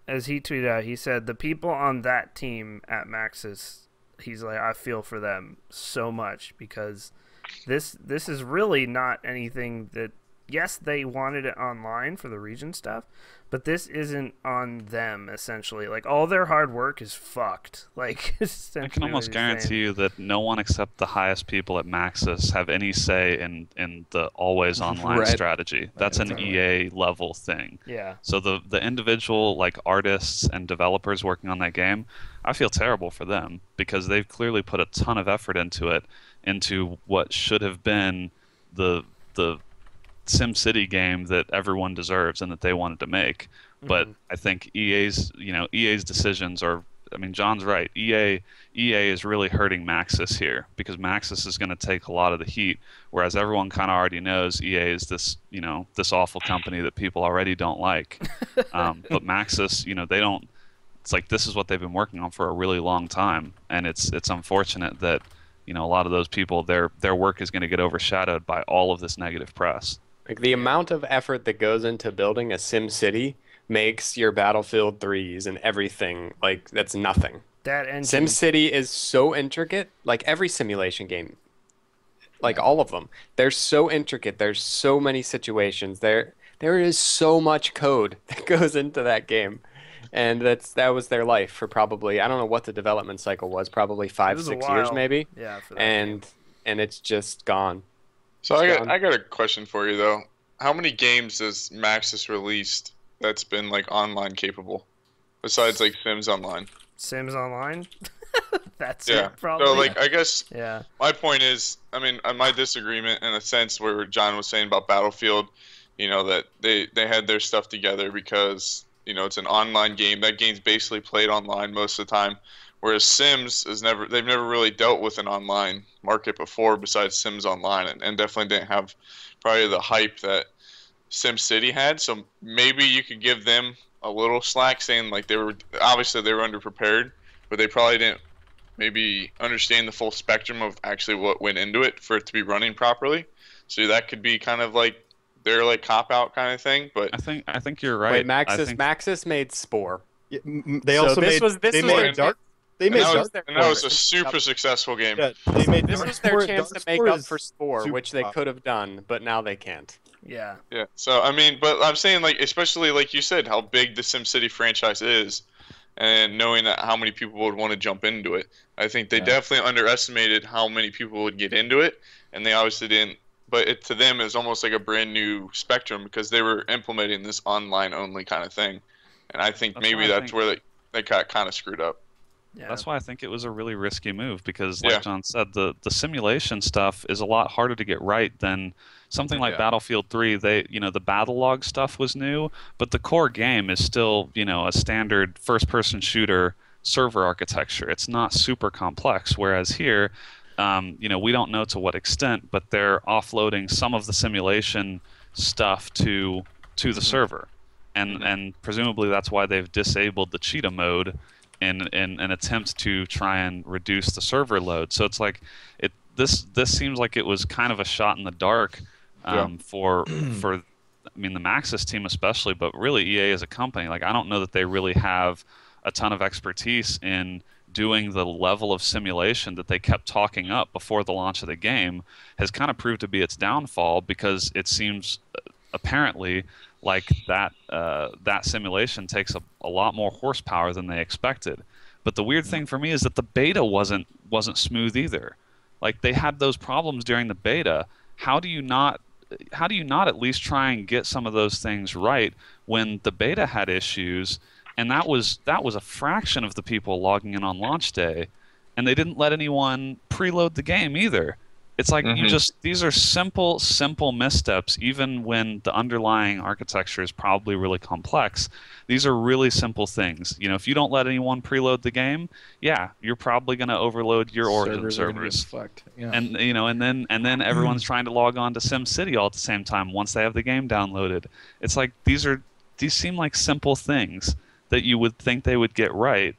as he tweeted out, he said the people on that team at Maxis, he's like, I feel for them so much, because this is really not anything that, yes, they wanted it online for the region stuff, but this isn't on them, essentially. Like, all their hard work is fucked. Like, I can almost guarantee you that no one except the highest people at Maxis have any say in the always online strategy. That's an EA level thing. Yeah. So the individual, like, artists and developers working on that game, I feel terrible for them, because they've clearly put a ton of effort into it, into what should have been the SimCity game that everyone deserves and that they wanted to make. But I think EA's decisions are, I mean, John's right. EA is really hurting Maxis here, because Maxis is going to take a lot of the heat, whereas everyone kind of already knows EA is this awful company that people already don't like. But Maxis, they don't. It's like, this is what they've been working on for a really long time, and it's unfortunate that a lot of those people, their work is going to get overshadowed by all of this negative press. Like the amount of effort that goes into building a Sim City makes your Battlefield 3s and everything like that's nothing. That engine. Sim City is so intricate, like every simulation game, like all of them. They're so intricate. There's so many situations. There is so much code that goes into that game. And that was their life for probably, I don't know what the development cycle was, probably 5-6 years maybe. Yeah, for that and it's just gone. So I got a question for you though. How many games has Maxis released that's been like online capable, besides like Sims Online? Sims Online. That's yeah. it, probably. So like I guess yeah. My point is, I mean, my disagreement in a sense where John was saying about Battlefield, that they had their stuff together because it's an online game. That game's basically played online most of the time. Whereas Sims they've never really dealt with an online market before besides Sims Online, and definitely didn't have probably the hype that SimCity had. So maybe you could give them a little slack, saying like they were underprepared, but they probably didn't maybe understand the full spectrum of actually what went into it for it to be running properly. So that could be kind of like their like cop out kind of thing. But I think you're right. Wait, Maxis made Spore. Yeah, they also made Dark. And that was a super successful game. Yeah, they made this was their chance to make up for Spore, which they could have done, but now they can't. Yeah. Yeah. So I mean, but I'm saying like, especially like you said, how big the SimCity franchise is, and knowing that how many people would want to jump into it, I think they definitely underestimated how many people would get into it, and they obviously didn't. But to them, it's almost like a brand new spectrum because they were implementing this online only kind of thing, and I think that's where they got kind of screwed up. Yeah. That's why I think it was a really risky move because, like John said, the simulation stuff is a lot harder to get right than something like Battlefield 3. The battle log stuff was new, but the core game is still, a standard first-person shooter server architecture. It's not super complex. Whereas here, we don't know to what extent, but they're offloading some of the simulation stuff to the server, and presumably that's why they've disabled the cheetah mode in an attempt to try and reduce the server load. So it's like this seems like it was kind of a shot in the dark for the Maxis team especially, but really EA as a company. Like I don't know that they really have a ton of expertise in doing the level of simulation that they kept talking up before the launch of the game. Has kind of proved to be its downfall because it seems apparently like that simulation takes a lot more horsepower than they expected. But the weird thing for me is that the beta wasn't smooth either. Like they had those problems during the beta. How do you not at least try and get some of those things right when the beta had issues? And that was a fraction of the people logging in on launch day, and they didn't let anyone preload the game either. It's like these are simple missteps, even when the underlying architecture is probably really complex. These are really simple things. If you don't let anyone preload the game, you're probably going to overload your Origin servers. Yeah. And and then everyone's trying to log on to SimCity all at the same time once they have the game downloaded. It's like these seem like simple things that you would think they would get right.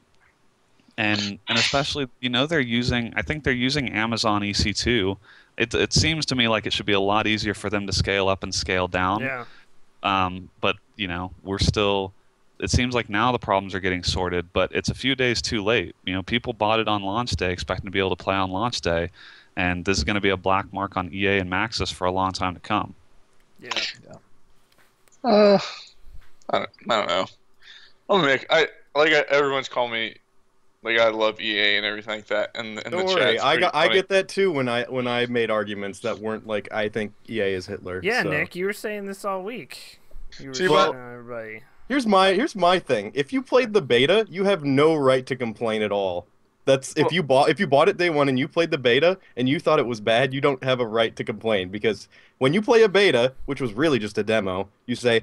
And especially, they're using Amazon EC2. It seems to me like it should be a lot easier for them to scale up and scale down. Yeah. But we're still. It seems like now the problems are getting sorted, but it's a few days too late. People bought it on launch day, expecting to be able to play on launch day, and this is going to be a black mark on EA and Maxis for a long time to come. Yeah. I don't know. Everyone's calling me. Like I love EA and everything like that, and don't worry, I get that too when I made arguments that weren't like I think EA is Hitler. Yeah, so. Nick, you were saying this all week. You were telling everybody. Here's my thing. If you played the beta, you have no right to complain at all. If you bought it day one and you played the beta and you thought it was bad, you don't have a right to complain because when you play a beta, which was really just a demo, you say,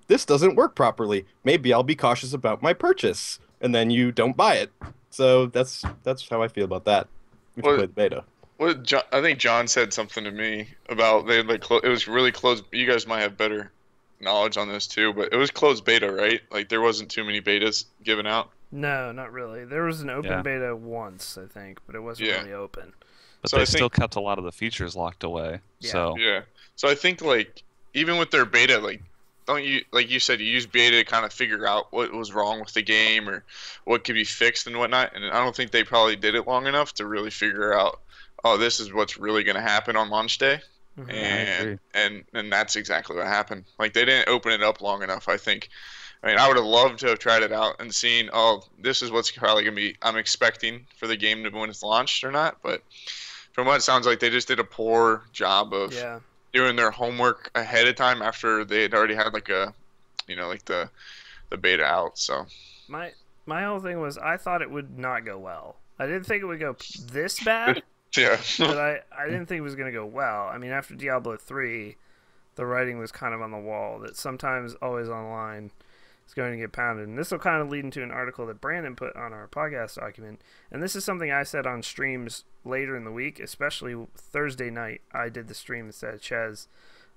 this doesn't work properly. Maybe I'll be cautious about my purchase. And then you don't buy it. So that's how I feel about that. If you play the beta. I think John said something to me about it was really closed. You guys might have better knowledge on this too, but it was closed beta, right? Like there wasn't too many betas given out. No, not really. There was an open beta once, I think, but it wasn't really open. but So they I think- still kept a lot of the features locked away. Yeah. So Yeah. So I think like even with their beta, like don't you like you said you use beta to kind of figure out what was wrong with the game or what could be fixed and whatnot. And I don't think they probably did it long enough to really figure out, oh, this is what's really going to happen on launch day. Mhm. agree. And that's exactly what happened. Like they didn't open it up long enough, I think. I mean, I would have loved to have tried it out and seen, oh, this is what's probably gonna be. I'm expecting for the game to when it's launched or not. But from what it sounds like, they just did a poor job of Yeah. doing their homework ahead of time after they had already had like a, like the beta out. So My whole thing was I thought it would not go well. I didn't think it would go this bad, yeah, but I didn't think it was going to go well. I mean, after Diablo 3, the writing was kind of on the wall that sometimes Always Online is going to get pounded. And this will kind of lead into an article that Brandon put on our podcast document. And this is something I said on streams later in the week, especially Thursday night. I did the stream instead of Ches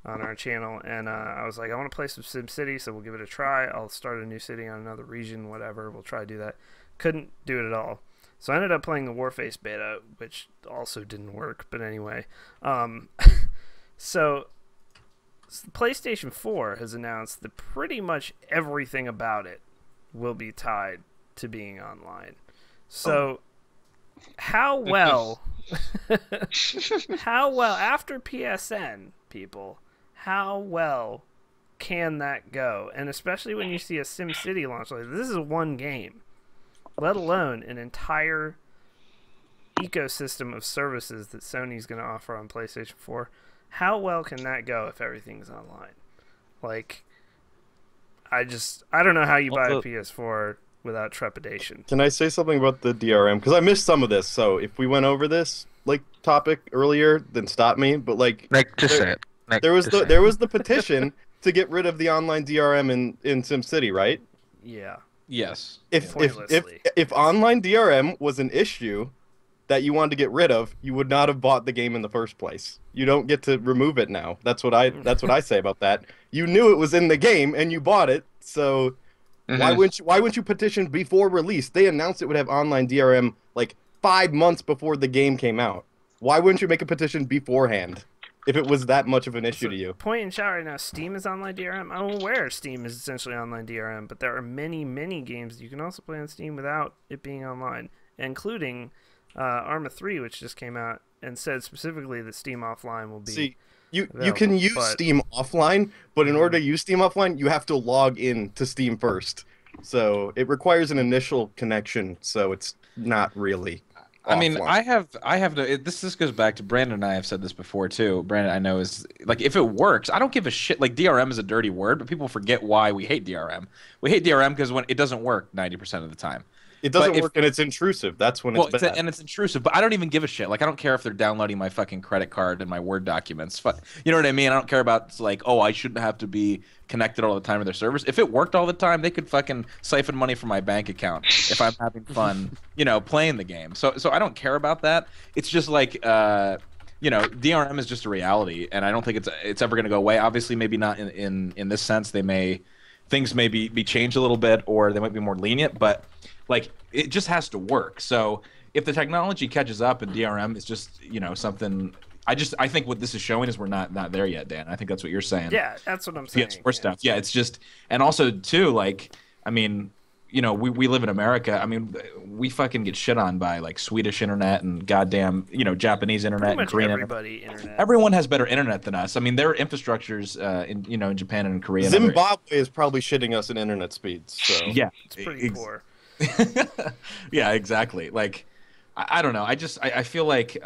on our channel, and I was like, I want to play some SimCity, so we'll give it a try. I'll start a new city on another region, whatever. We'll try to do that. Couldn't do it at all. So I ended up playing the Warface beta, which also didn't work, but anyway. So PlayStation 4 has announced that pretty much everything about it will be tied to being online. So how well after PSN, people, how well can that go? And especially when you see a SimCity launch, like this is one game, let alone an entire ecosystem of services that Sony's going to offer on PlayStation 4. How well can that go if everything's online? Like, I don't know how you buy a PS4 without trepidation. Can I say something about the DRM? Because I missed some of this. So if we went over this topic earlier, then stop me. But Nick, just say it. Nick, there was just there was the petition to get rid of the online DRM in SimCity, right? Yeah. Yes. If Pointlessly. online DRM was an issue that you wanted to get rid of, you would not have bought the game in the first place. You don't get to remove it now. That's what I say about that. You knew it was in the game and you bought it, so why wouldn't you petition before release? They announced it would have online DRM like 5 months before the game came out. Why wouldn't you make a petition beforehand if it was that much of an issue to you? Point in chat right now, Steam is online DRM. I'm aware Steam is essentially online DRM, but there are many, many games you can also play on Steam without it being online, including Arma 3, which just came out and said specifically that Steam Offline will be. See, you can use Steam offline, but in order to use Steam offline, you have to log in to Steam first. So it requires an initial connection, so it's not really offline. I mean, I have no. This goes back to Brandon and I have said this before too. Brandon, I know, is like, if it works, I don't give a shit. Like, DRM is a dirty word, but people forget why we hate DRM. We hate DRM because when it doesn't work 90% of the time. It doesn't work and it's intrusive. That's when it's bad. And it's intrusive, but I don't even give a shit. Like, I don't care if they're downloading my fucking credit card and my Word documents. You know what I mean? I don't care about, like, oh, I shouldn't have to be connected all the time to their servers. If it worked all the time, they could fucking siphon money from my bank account if I'm having fun, playing the game. So I don't care about that. It's just like, DRM is just a reality, and I don't think it's ever going to go away. Obviously, maybe not in this sense. Things may be changed a little bit, or they might be more lenient, but like, it just has to work. So if the technology catches up and DRM is just something, I think what this is showing is we're not there yet, Dan. I think that's what you're saying. Yeah, that's what I'm saying. PS4 stuff. Yeah, it's just, and also too, like, I mean, we live in America. I mean, we fucking get shit on by like Swedish internet and goddamn, Japanese internet and Korean internet. Everyone has better internet than us. I mean, their infrastructures in Japan and Korea. Zimbabwe is probably shitting us in internet speeds. So yeah, it's pretty poor. Yeah, exactly. Like, I don't know. I feel like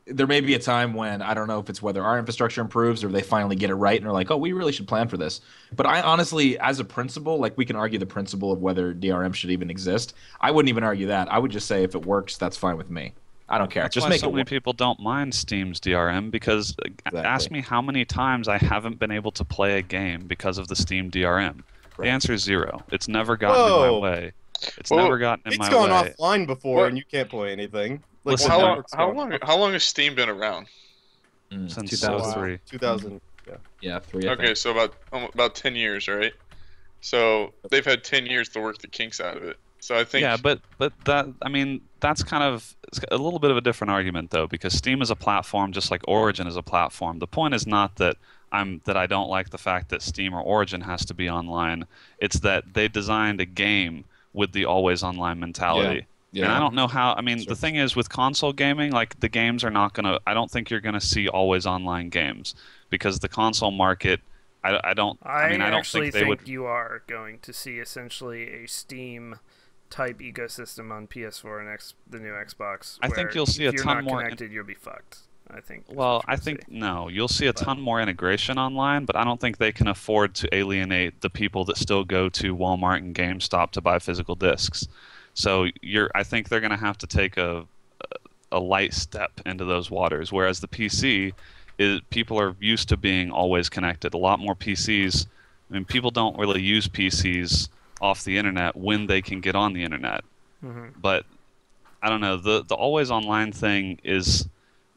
there may be a time when, I don't know if it's whether our infrastructure improves or they finally get it right and are like, oh, we really should plan for this. But I honestly, as a principle, like, we can argue the principle of whether DRM should even exist. I wouldn't even argue that. I would just say if it works, that's fine with me. I don't care. That's just why make so it many work. people don't mind Steam's DRM, because ask me how many times I haven't been able to play a game because of the Steam DRM. The answer is 0. It's never gotten in my way. It's never gotten in my way. It's gone offline before, and you can't play anything. Like, Listen, how long has Steam been around? Since 2003. 2000. Yeah, 3. Okay, so about 10 years, right? So they've had 10 years to work the kinks out of it. So I think Yeah, but that, I mean, that's kind of it's a little bit of a different argument though, because Steam is a platform just like Origin is a platform. The point is not that I don't like the fact that Steam or Origin has to be online. It's that they designed a game with the always online mentality. Yeah. And I don't know how, I mean, Sure. the thing is with console gaming, like the games are not going to, I don't think you're going to see always online games because the console market, I don't actually think they would. you are going to see essentially a Steam type ecosystem on PS4 and the new Xbox. I think you'll see a ton more. If you're not connected, you'll be fucked. I think. Well, I think no. You'll see a ton more integration online, but I don't think they can afford to alienate the people that still go to Walmart and GameStop to buy physical discs. So I think they're going to have to take a light step into those waters. Whereas the PC is people are used to being always connected. A lot more PCs. I mean, people don't really use PCs off the internet when they can get on the internet. Mm-hmm. But I don't know. The always online thing is.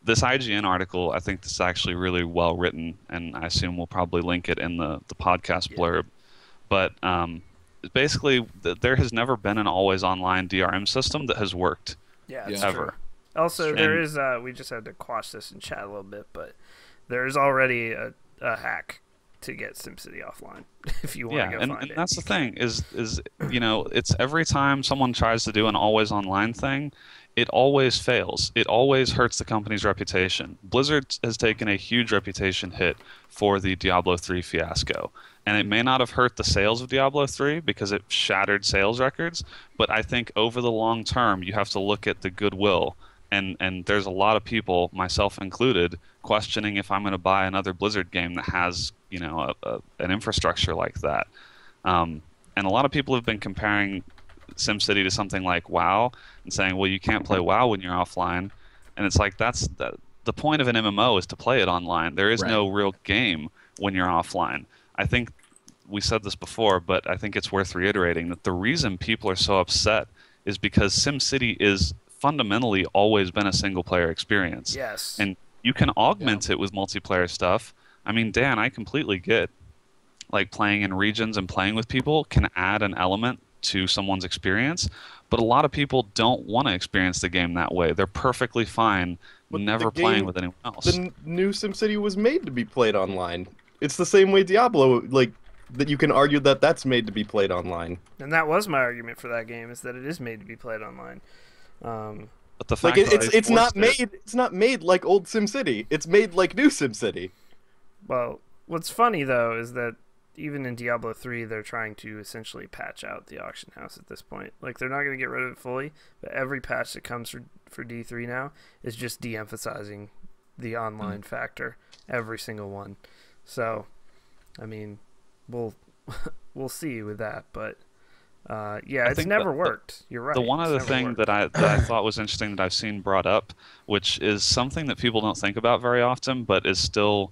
This IGN article, I think this is actually really well written, and I assume we'll probably link it in the podcast blurb. But basically, there has never been an always online DRM system that has worked ever. True. Also, there is, we just had to quash this in chat a little bit, but there is already a hack to get SimCity offline if you want to go find it. And that's the thing is it's every time someone tries to do an always online thing, it always fails. It always hurts the company's reputation. Blizzard has taken a huge reputation hit for the Diablo 3 fiasco. And it may not have hurt the sales of Diablo 3 because it shattered sales records, but I think over the long term, you have to look at the goodwill. And there's a lot of people, myself included, questioning if I'm going to buy another Blizzard game that has, an infrastructure like that. And a lot of people have been comparing SimCity to something like WoW and saying, well, you can't play WoW when you're offline. And it's like the point of an MMO is to play it online. There is no real game when you're offline. I think we said this before, but I think it's worth reiterating that the reason people are so upset is because SimCity is fundamentally always been a single-player experience. Yes. And you can augment it with multiplayer stuff. I mean, Dan, I completely get like playing in regions and playing with people can add an element to someone's experience, but a lot of people don't want to experience the game that way. They're perfectly fine never playing with anyone else. The new SimCity was made to be played online. It's the same way Diablo, like, that you can argue that that's made to be played online. And that was my argument for that game, is that it is made to be played online. But the fact it's not made like old SimCity. It's made like new SimCity. Well, what's funny though is that even in Diablo 3, they're trying to essentially patch out the auction house at this point. Like, they're not going to get rid of it fully, but every patch that comes for D3 now is just de-emphasizing the online factor. Every single one. So, I mean, we'll see with that, but it's never worked. You're right. The one other thing that I thought was interesting that I've seen brought up, which is something that people don't think about very often, but is still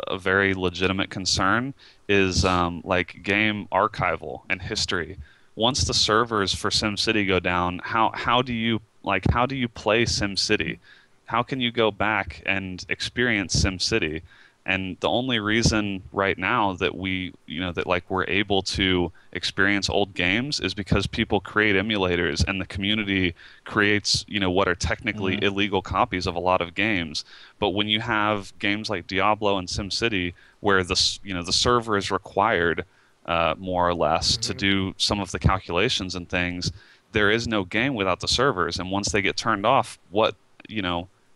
a very legitimate concern, is like game archival and history. Once the servers for SimCity go down, how do you play SimCity? How can you go back and experience SimCity? And the only reason right now that we're able to experience old games is because people create emulators and the community creates, what are technically illegal copies of a lot of games. But when you have games like Diablo and SimCity where the server is required more or less to do some of the calculations and things, there is no game without the servers. And once they get turned off,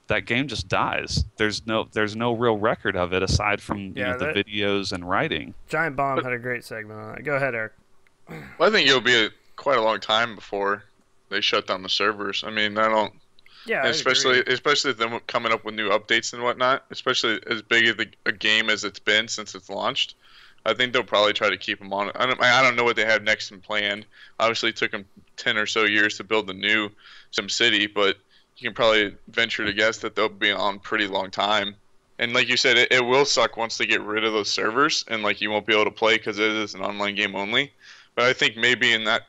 that game just dies. There's no real record of it aside from the videos and writing. Giant Bomb had a great segment on it. Go ahead, Eric. Well, I think it'll be quite a long time before they shut down the servers. I mean, I don't. Yeah. Especially them coming up with new updates and whatnot. Especially as big of a game as it's been since it's launched. I think they'll probably try to keep them on. I don't know what they have next in plan. Obviously, it took them 10 or so years to build the new SimCity, but you can probably venture to guess that they'll be on pretty long time. And like you said, it will suck once they get rid of those servers and like you won't be able to play because it is an online game only. But I think maybe in that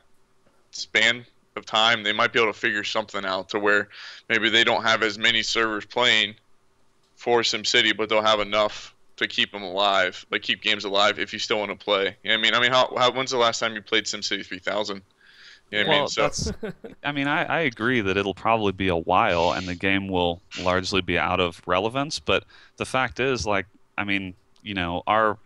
span of time, they might be able to figure something out to where maybe they don't have as many servers playing for SimCity, but they'll have enough to keep them alive, like keep games alive if you still want to play. You know what I mean? When's the last time you played SimCity 3000? You know what I Well, mean? So that's. I mean, I agree that it'll probably be a while, and the game will largely be out of relevance. But the fact is, like, I mean, you know, our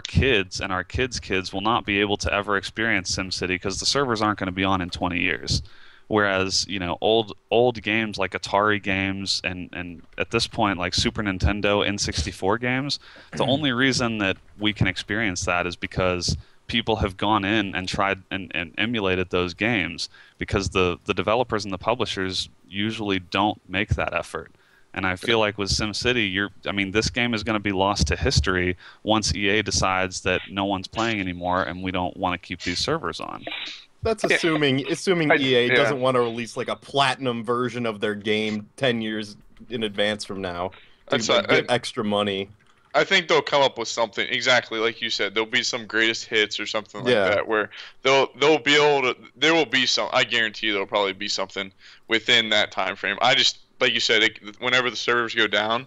kids and our kids' will not be able to ever experience SimCity because the servers aren't going to be on in 20 years. Whereas, you know, old games like Atari games and at this point like Super Nintendo N64 games, the only reason that we can experience that is because people have gone in and tried and emulated those games because the developers and the publishers usually don't make that effort. And I feel like with SimCity, I mean, this game is going to be lost to history once EA decides that no one's playing anymore and we don't want to keep these servers on. That's assuming EA doesn't want to release like a platinum version of their game 10 years in advance from now to get extra money. I think they'll come up with something exactly like you said. There'll be some greatest hits or something like that where they'll be able to. There will be some. I guarantee you there'll probably be something within that time frame. I just like you said, whenever the servers go down,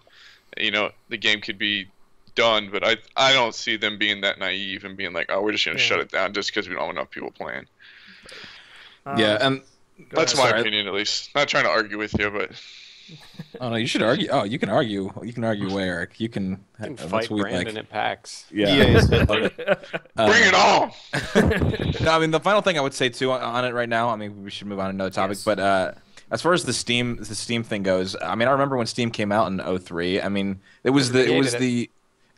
you know, the game could be done. But I don't see them being that naive and being like, oh, we're just gonna shut it down just because we don't have enough people playing. Yeah, and that's my opinion at least. Not trying to argue with you, but. Oh no, you should argue. Oh, you can argue. You can argue, Eric. You can fight Brandon at PAX. Yeah, bring it on. No, I mean the final thing I would say too on it right now. I mean we should move on to another topic, but as far as the Steam thing goes, I mean I remember when Steam came out in 2003. I mean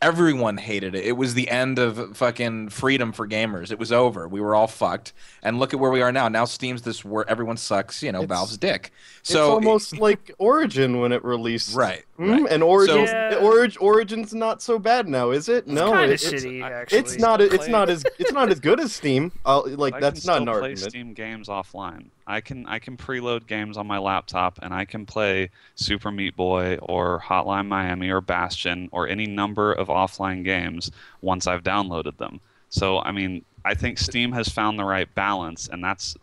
everyone hated it. It was the end of fucking freedom for gamers. It was over. We were all fucked. And look at where we are now. Now Steam's this where everyone sucks, you know, Valve's dick. So it's almost like Origin when it released. Right. And Origin's not so bad now, is it? No, it's shitty, actually. It's not as good as Steam. That's not an argument. I can still play Steam games offline. I can preload games on my laptop and I can play Super Meat Boy or Hotline Miami or Bastion or any number of offline games once I've downloaded them. So I mean, I think Steam has found the right balance, and that's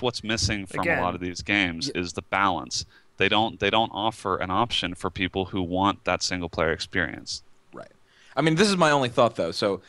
what's missing from a lot of these games is the balance. They don't offer an option for people who want that single player experience. Right. I mean, this is my only thought though. So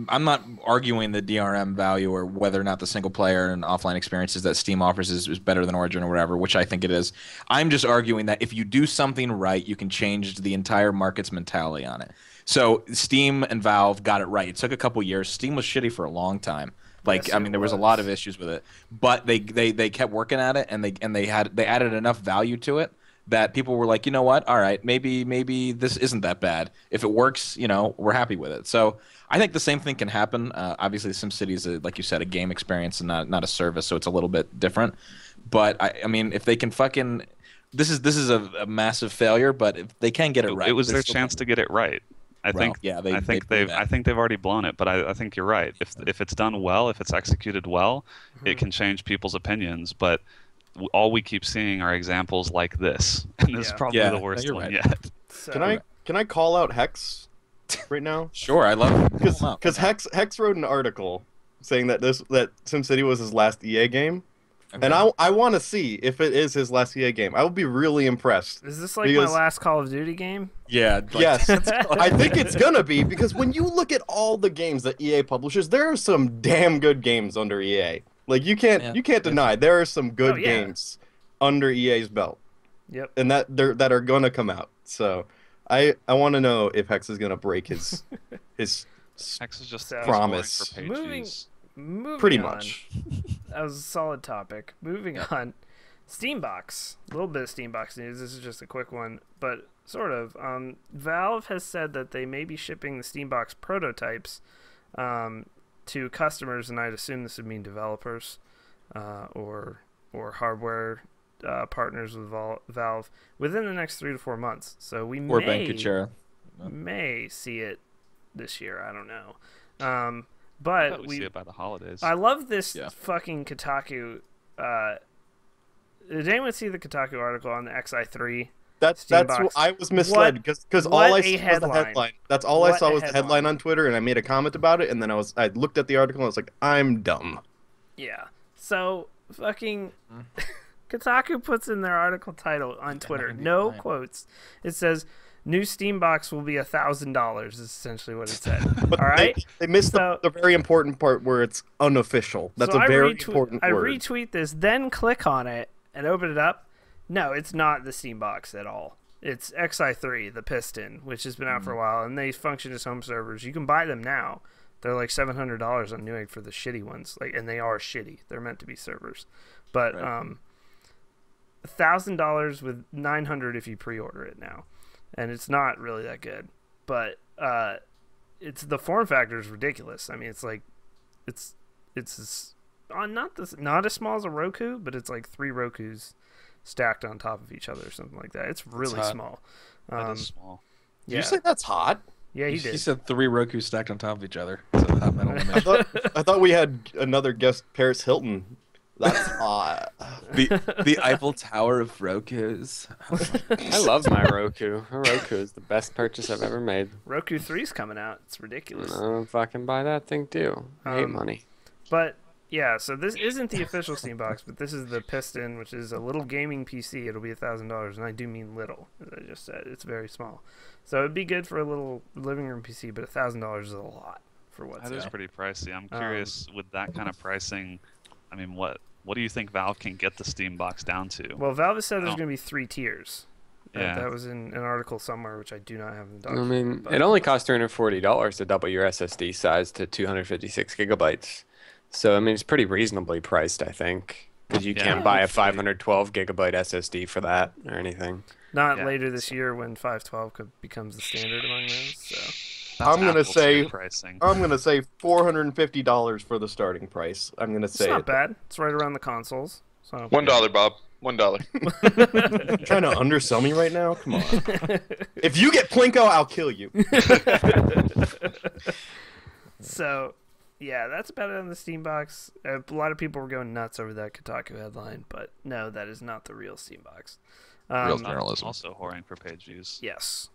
I'm not arguing the DRM value or whether or not the single player and offline experiences that Steam offers is better than Origin or whatever, which I think it is. I'm just arguing that if you do something right, you can change the entire market's mentality on it. So Steam and Valve got it right. It took a couple years. Steam was shitty for a long time. Like, yes, I mean, there was a lot of issues with it, but they kept working at it, and they added enough value to it that people were like, you know what? All right, maybe this isn't that bad. If it works, you know, we're happy with it. So I think the same thing can happen. Obviously, SimCity is, like you said, a game experience and not a service, so it's a little bit different. But I mean, if they can fucking, this is a massive failure, but if they can get it right, it was their chance to get it right. I think they've already blown it, but I think you're right. If it's done well, if it's executed well, it can change people's opinions. But all we keep seeing are examples like this, and this is probably the worst one yet. So, can I call out Hex right now? Sure, I love it. Because Hex wrote an article saying that SimCity was his last EA game. Okay. And I want to see if it is his last EA game. I would be really impressed. Is this like my last Call of Duty game? Yeah. Yes. I think it's going to be, because when you look at all the games that EA publishes, there are some damn good games under EA. Like, you can't deny there are some good games under EA's belt. Yep. And that are going to come out. So I want to know if Hex is going to break his Hex is just promise. For page views. Moving pretty on. much. That was a solid topic. Moving on. Steambox. A little bit of Steambox news. This is just a quick one, but sort of. Valve has said that they may be shipping the Steambox prototypes to customers, and I'd assume this would mean developers or hardware partners with Valve within the next 3 to 4 months. So we may see it this year. I don't know. But we see it by the holidays. I love this fucking Kotaku. Did anyone see the Kotaku article on the XI3? That's what I was misled because all I saw was the headline. That's all I saw was the headline on Twitter, and I made a comment about it, and then I looked at the article and I was like, I'm dumb. Yeah. So fucking Kotaku puts in their article title on Twitter, no quotes. It says, new Steam box will be $1,000. Is essentially what it said. But All right. They missed the very important part where it's unofficial. That's so a very important I word. retweet this, then click on it and open it up. No, it's not the Steam box at all. It's XI3, the Piston, which has been out for a while, and they function as home servers. You can buy them now. They're like $700 on Newegg for the shitty ones, and they are shitty. They're meant to be servers, but $1,000 with $900 if you pre-order it now, and it's not really that good. But it's the form factor is ridiculous. I mean, it's like it's not as small as a Roku, but it's like 3 Rokus stacked on top of each other or something like that. It's really small. That is small. Did you say that's hot? Yeah, he did. He said 3 Roku stacked on top of each other. So I thought we had another guest, Paris Hilton. That's hot. The Eiffel Tower of Rokus. I love my Roku. My Roku is the best purchase I've ever made. Roku 3's coming out. It's ridiculous. I'll fucking buy that thing too. I hate money. But yeah, so this isn't the official Steam box, but this is the Piston, which is a little gaming PC. It'll be $1,000, and I do mean little, as I just said. It's very small. So it'd be good for a little living room PC, but $1,000 is a lot for what's That is pretty pricey. I'm curious, with that kind of pricing, I mean, what do you think Valve can get the Steam box down to? Well, Valve has said there's going to be 3 tiers. Yeah. That was in an article somewhere, which I do not have in the I document. mean, it only costs $340 to double your SSD size to 256 gigabytes. So, I mean, it's pretty reasonably priced, I think, because you can't buy a 512 gigabyte SSD for that or anything. Not later this year when 512 becomes the standard among those. So I'm gonna say pricing. I'm gonna say $450 for the starting price. I'm gonna say it's not bad. It's right around the consoles. So $1, Bob. $1. Trying to undersell me right now? Come on. If you get Plinko, I'll kill you. So, yeah, that's about it on the Steam box. A lot of people were going nuts over that Kotaku headline, but no, that is not the real Steam box. Real journalism. Also whoring for page views. Yes,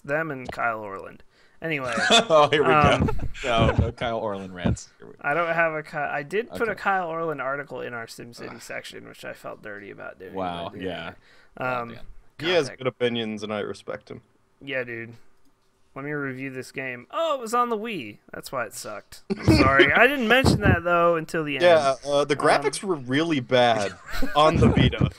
them and Kyle Orland. Anyway. Oh, here we go. No Kyle Orland rants. I don't have a Kyle. I did put a Kyle Orland article in our SimCity section, which I felt dirty about doing. Wow, yeah. He has good opinions, and I respect him. Yeah, dude. Let me review this game. Oh, it was on the Wii. That's why it sucked. I'm sorry. I didn't mention that, though, until the end. Yeah, the graphics were really bad on the Vita.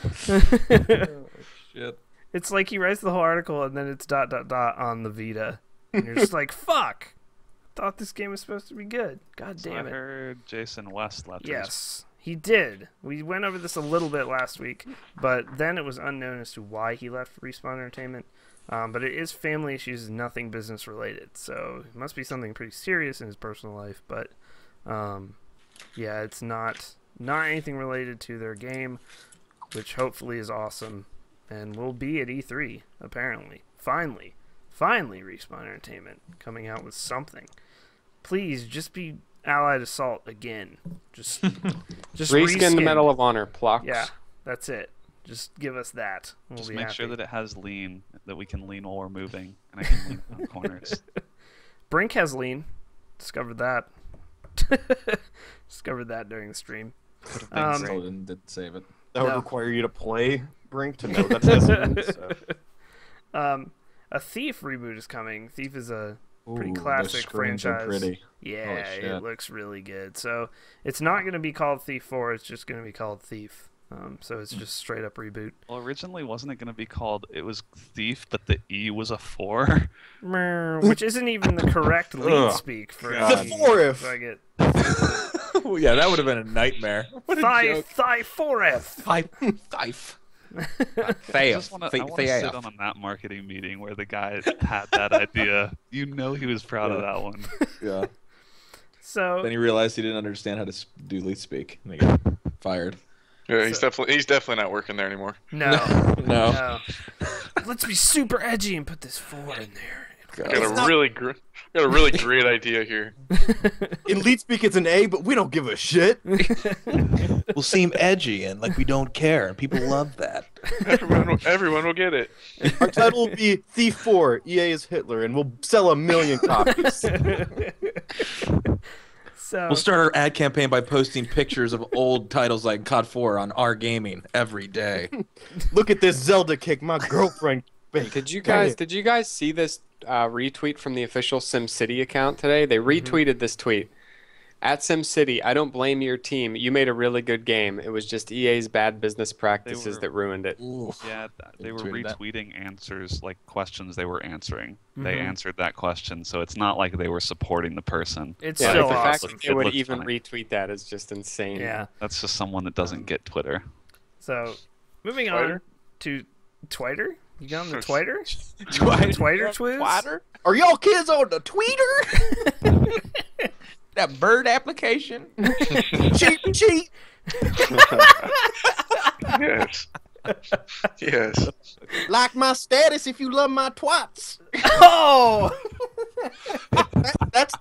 Shit. It's like he writes the whole article, and then it's ... on the Vita. And you're just like, fuck. I thought this game was supposed to be good. God damn it. I heard Jason West left. Yes, he did. We went over this a little bit last week, but then it was unknown as to why he left Respawn Entertainment. But it is family issues, nothing business related. So it must be something pretty serious in his personal life. But yeah, it's not anything related to their game, which hopefully is awesome and will be at E3 apparently. Finally, Respawn Entertainment coming out with something. Please just be Allied Assault again. Just reskin the Medal of Honor, Plox. Yeah, that's it. Just give us that. We'll just be make happy. sure that it has lean, that we can lean while we're moving, and I can lean on corners. Brink has lean. Discovered that. Discovered that during the stream. Still didn't save it. That would require you to play Brink to know that's Essindees. So. A Thief reboot is coming. Thief is a pretty classic franchise. Pretty. Yeah, it looks really good. So it's not going to be called Thief 4. It's just going to be called Thief. So it's just straight up reboot. Well, originally wasn't it going to be called? It was Thief, but the E was a 4. Which isn't even the correct lead speak for the 4F. I get. Yeah, that would have been a nightmare. What a joke. Thigh 4F. Thief. I just want to sit on that marketing meeting where the guy had that idea. You know he was proud of that one. Yeah. So then he realized he didn't understand how to do lead speak, and he got fired. Yeah, he's definitely not working there anymore. No. Let's be super edgy and put this 4 in there. Got a really great idea here. In lead speak, it's an A, but we don't give a shit. We'll seem edgy and like we don't care, and people love that. Everyone will get it. Our title will be Thief 4, EA is Hitler, and we'll sell 1 million copies. So we'll start our ad campaign by posting pictures of old titles like COD 4 on our gaming every day. Look at this Zelda kick my girlfriend fake. Did you guys see this retweet from the official SimCity account today? They retweeted this tweet. At SimCity, I don't blame your team. You made a really good game. It was just EA's bad business practices that ruined it. Yeah, they were Retweeted retweeting answers, like questions they were answering. They answered that question, so it's not like they were supporting the person. It's Yeah, still the fact awesome. that they would looked even funny. retweet that is just insane. Yeah. That's just someone that doesn't get Twitter. So, moving on to Twitter. You got on the Twitter? Twitter Twitter? Are y'all kids on the tweeter? That bird application. cheat. Yes. Yes. Like my status if you love my twats. Oh! That's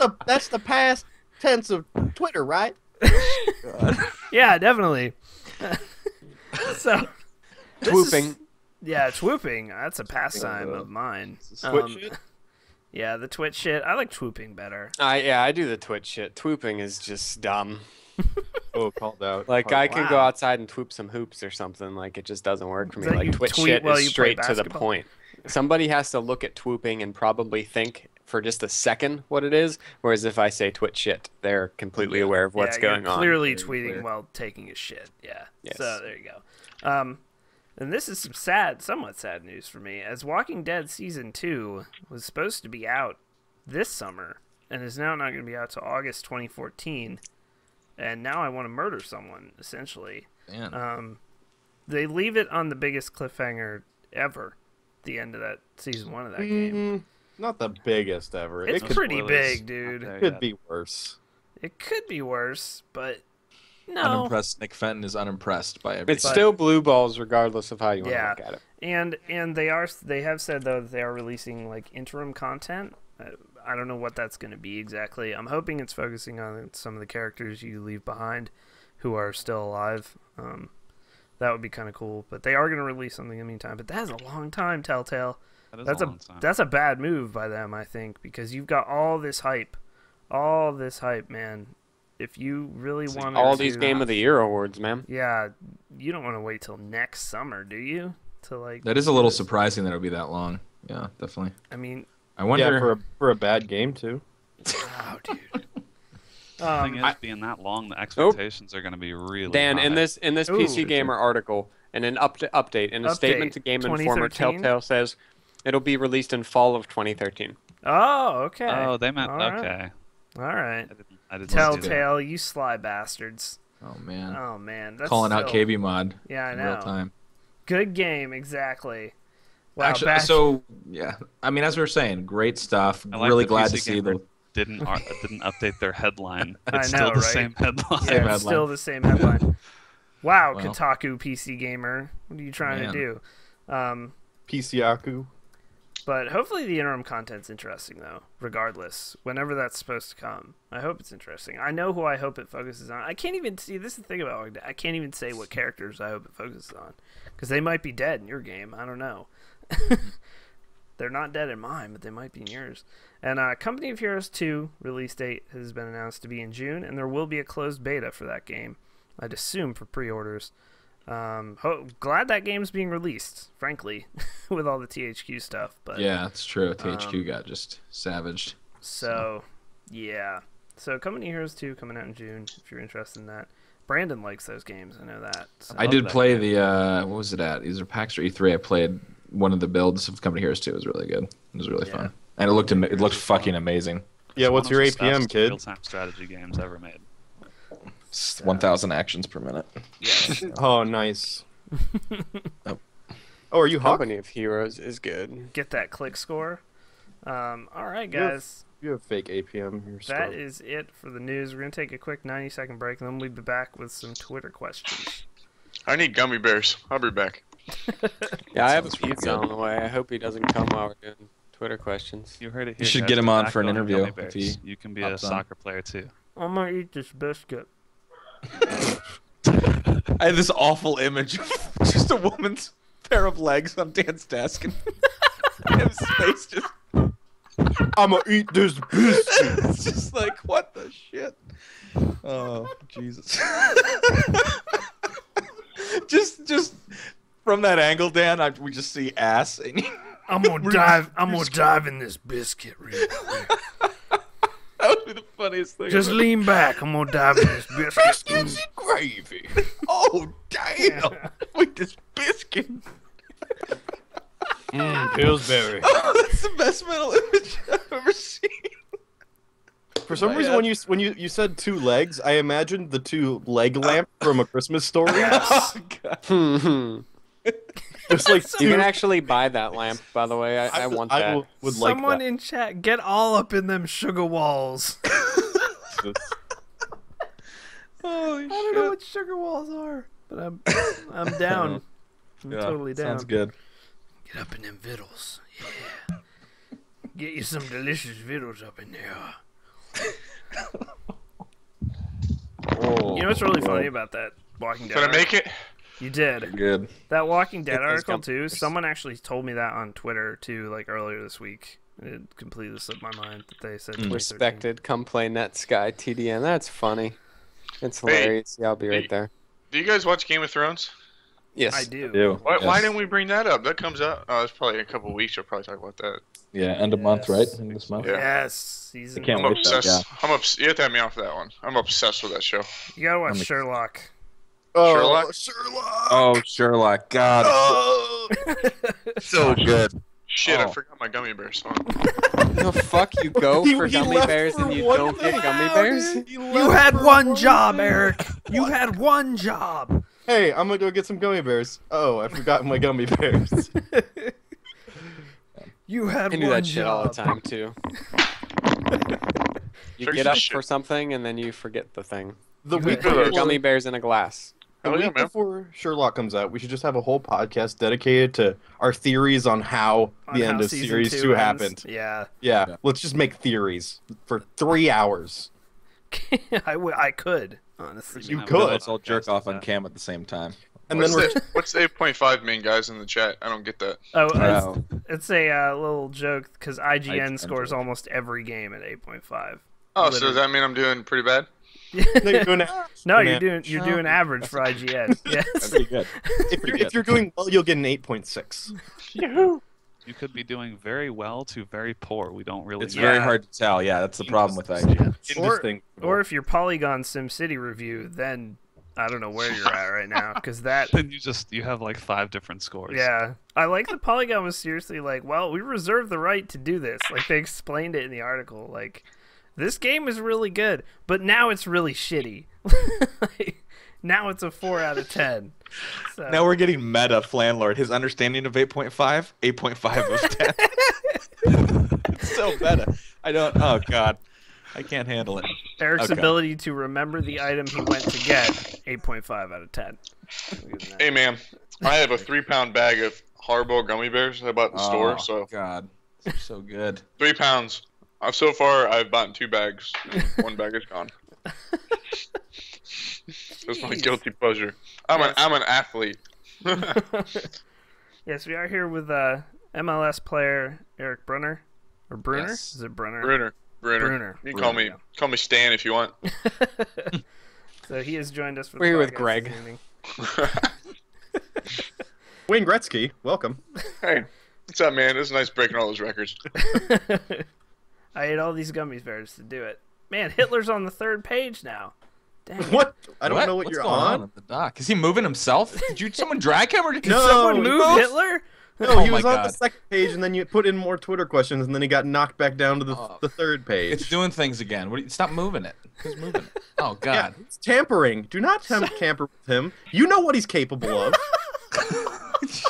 the past tense of Twitter, right? Yeah, definitely. So, Swooping. Yeah, swooping. That's a pastime of mine. Twitch shit? Yeah, the Twitch shit. I like swooping better. I do the Twitch shit. Twooping is just dumb. Oh, called out. Like, I can go Wow. outside and twoop some hoops or something. Like, it just doesn't work for me. Is that Like, you Twitch tweet shit while is you play straight to the basketball? point. Somebody has to look at twooping and probably think for just a second what it is. Whereas if I say Twitch shit, they're completely aware of what's Yeah, going you're on. clearly Very tweeting clear. while taking a shit. Yeah. Yes. So there you go. And this is some somewhat sad news for me, as Walking Dead Season 2 was supposed to be out this summer, and is now not going to be out till August 2014, and now I want to murder someone, essentially. Man. They leave it on the biggest cliffhanger ever, the end of that Season 1 of that game. Not the biggest ever. It's It could, pretty spoilers. big, dude. Not there could yet. be worse. It could be worse, but no. Unimpressed. Nick Fenton is unimpressed by everything. It's still blue balls regardless of how you want Yeah. to look at it. And they have said though that they are releasing like interim content. I don't know what that's going to be exactly. I'm hoping it's focusing on some of the characters you leave behind who are still alive. That would be kind of cool. But they are going to release something in the meantime. But that's a long time, Telltale. That is That's a long time. that's a bad move by them, I think, because you've got all this hype, man. If you really want All these Game of the Year awards, man. yeah, you don't want to wait till next summer, do you? To like That is a little surprising that it'll be that long. Yeah, definitely. I mean, I wonder. Yeah, for a bad game too. oh, dude. The thing is, being that long, the expectations are going to be really Dan, high. in this Ooh. PC Gamer article, in an update, in a statement to Game Informer, 2013? Telltale says it'll be released in fall of 2013. Oh, okay. Oh, they meant All right. okay. All right. I didn't see that. Telltale, you sly bastards. Oh man. Oh man, that's Calling out still- KBMOD Yeah, I in know. real time. Good game, exactly. Wow, Actually, Bash- so yeah, I mean, as we were saying, great stuff. I like Really the glad PC to see Gamer the. didn't update their headline. I It's know, still the right? same headline. yeah, headline. it's still the same headline. Wow, Well. Kotaku PC Gamer, what are you trying Man. to do? PCAku. But hopefully the interim content's interesting, though, regardless. Whenever that's supposed to come. I hope it's interesting. I know who I hope it focuses on. I can't even see, this is the thing about it, I can't even say what characters I hope it focuses on. Because they might be dead in your game. I don't know. They're not dead in mine, but they might be in yours. And Company of Heroes 2 release date has been announced to be in June, and there will be a closed beta for that game. I'd assume for pre-orders. Glad that game's being released, frankly, with all the THQ stuff. But Yeah, it's true. THQ got just savaged. so yeah. So Company of Heroes 2 coming out in June, if you're interested in that. Brandon likes those games, I know that. So. I love did that play game. the what was it at? Either PAX or E3. I played one of the builds of Company Heroes 2. It was really good. It was really fun, and it looked fucking amazing. Yeah, It's what's one your of the APM, best kid? Real-time strategy games ever made. 1,000 actions per minute. Oh, nice. Oh. Oh, are you Hawk? Company of Heroes is good. Get that click score. All right, You have- guys. You have fake APM. You're That screwed. is it for the news. We're going to take a quick 90-second break, and then we'll be back with some Twitter questions. I need gummy bears. I'll be back. Yeah, I have a sounds pretty pizza good. on the way. I hope he doesn't come while we're doing Twitter questions. You heard it here. You should guys. get him We're on back for an on interview Gummy if Bears. he You can be a hops on. soccer player too. I'm going to eat this biscuit. I had this awful image of just a woman's pair of legs on Dan's desk, and his face just. I'ma eat this biscuit. It's just like, what the shit? Oh, Jesus. just from that angle, Dan, we just see ass, and I'm gonna dive in this biscuit real quick. That would be the funniest thing. Just lean back. I'm gonna dive in this biscuit. Biscuits and gravy. Oh damn! With this biscuit. Pillsbury. Oh, that's the best mental image I've ever seen. For some reason, when you said 2 legs, I imagined the 2 leg lamp from A Christmas Story. Oh, God. Just like You can actually buy that lamp, by the way. I want that. Would like Someone that. in chat, get all up in them sugar walls. Holy I don't know what sugar walls are, but I'm down. I'm totally down. Sounds good. Get up in them vittles. Yeah. Get you some delicious vittles up in there. You know what's really funny about that Walking Dead? Did I make it? You did. Good. That Walking Dead Get those article gum too. bears. Someone actually told me that on Twitter too, like earlier this week. It completely slipped my mind that they said 2013. Respected. Come play Netsky TDM. That's funny. It's hilarious. Yeah, I'll be right there. Do you guys watch Game of Thrones? Yes. I do. Why didn't we bring that up? That comes out. Oh, it's probably in a couple of weeks. We'll probably talk about that. Yeah, end of month, right? End of this month. Yeah. Yes. Season. I can't I'm wait for that, obsessed. You have to have me on for that one. I'm obsessed with that show. You gotta watch Sherlock. Sherlock? Oh, Sherlock. God. So good. Shit, I Oh. forgot my gummy bear song. The fuck you go for gummy left bears for and you one don't get thing. gummy bears? You had one job, Eric. You had one job. Hey, I'm gonna go get some gummy bears. Oh, I forgot my gummy bears. You had I do one that shit all the job. time too. You Fix get the up shit. for something and then you forget the thing. The week Yeah. before, Gummy bears in a glass. the Hell yeah, week man. before Sherlock comes out, we should just have a whole podcast dedicated to our theories on how On the how end of season series 2 2 ends. happened. Yeah. Yeah, let's just make theories for 3 hours. I could, honestly. You Have could. a Let's all jerk off on that. cam at the same time. And then What's the 8.5 mean, guys, in the chat? I don't get that. Oh, Wow. it's a little joke because IGN IGN scores joke. almost every game at 8.5. Oh, so does that mean I'm doing pretty bad? No, you're doing average. No, Doing you're doing average for IGN. Yes. That's pretty good. If you're doing well, you'll get an 8.6. Yahoo! You could be doing very well to very poor. We don't really It's know. very hard to tell. Yeah, that's the problem with IGN. Interesting. Or if you're Polygon SimCity review, then I don't know where you're at right now because that. Then you have like 5 different scores. Yeah, I like that Polygon was seriously like, well, we reserve the right to do this. Like they explained it in the article. Like, this game is really good, but now it's really shitty. Like, now it's a 4 out of 10. So. Now we're getting meta Flanlord. His understanding of 8.5, 8.5 of 10. It's so meta. I don't. Oh God, I can't handle it. Eric's Okay. ability to remember the item he went to get, 8.5 out of 10. Hey, man, I have a 3-pound bag of hard-boiled gummy bears I bought at the store, so Oh, God, they're so good. 3 pounds. So far, I've bought 2 bags. And 1 bag is gone. That's my Jeez. guilty pleasure. I'm an athlete. Yes, we are here with MLS player Eric Brunner. Or Brunner? Yes. Is it Brunner? Brunner. Brunner. You can call me Stan if you want. So he has joined us for We're the here with podcast Greg. this evening. Wayne Gretzky, welcome. Hey, what's up, man? It's nice breaking all those records. I ate all these gummy bears to do it. Man, Hitler's on the 3rd page now. Dang. What? I don't know what What's you're going on. at the dock? Is he moving himself? Did someone drag him or did No. Someone he move moved. Hitler? No, Oh he my was on God. the 2nd page, and then you put in more Twitter questions, and then he got knocked back down to the 3rd page. It's doing things again. Stop moving it. Who's moving it? Oh Yeah, God. it's tampering. Do not tamper with him. You know what he's capable of. Jeez.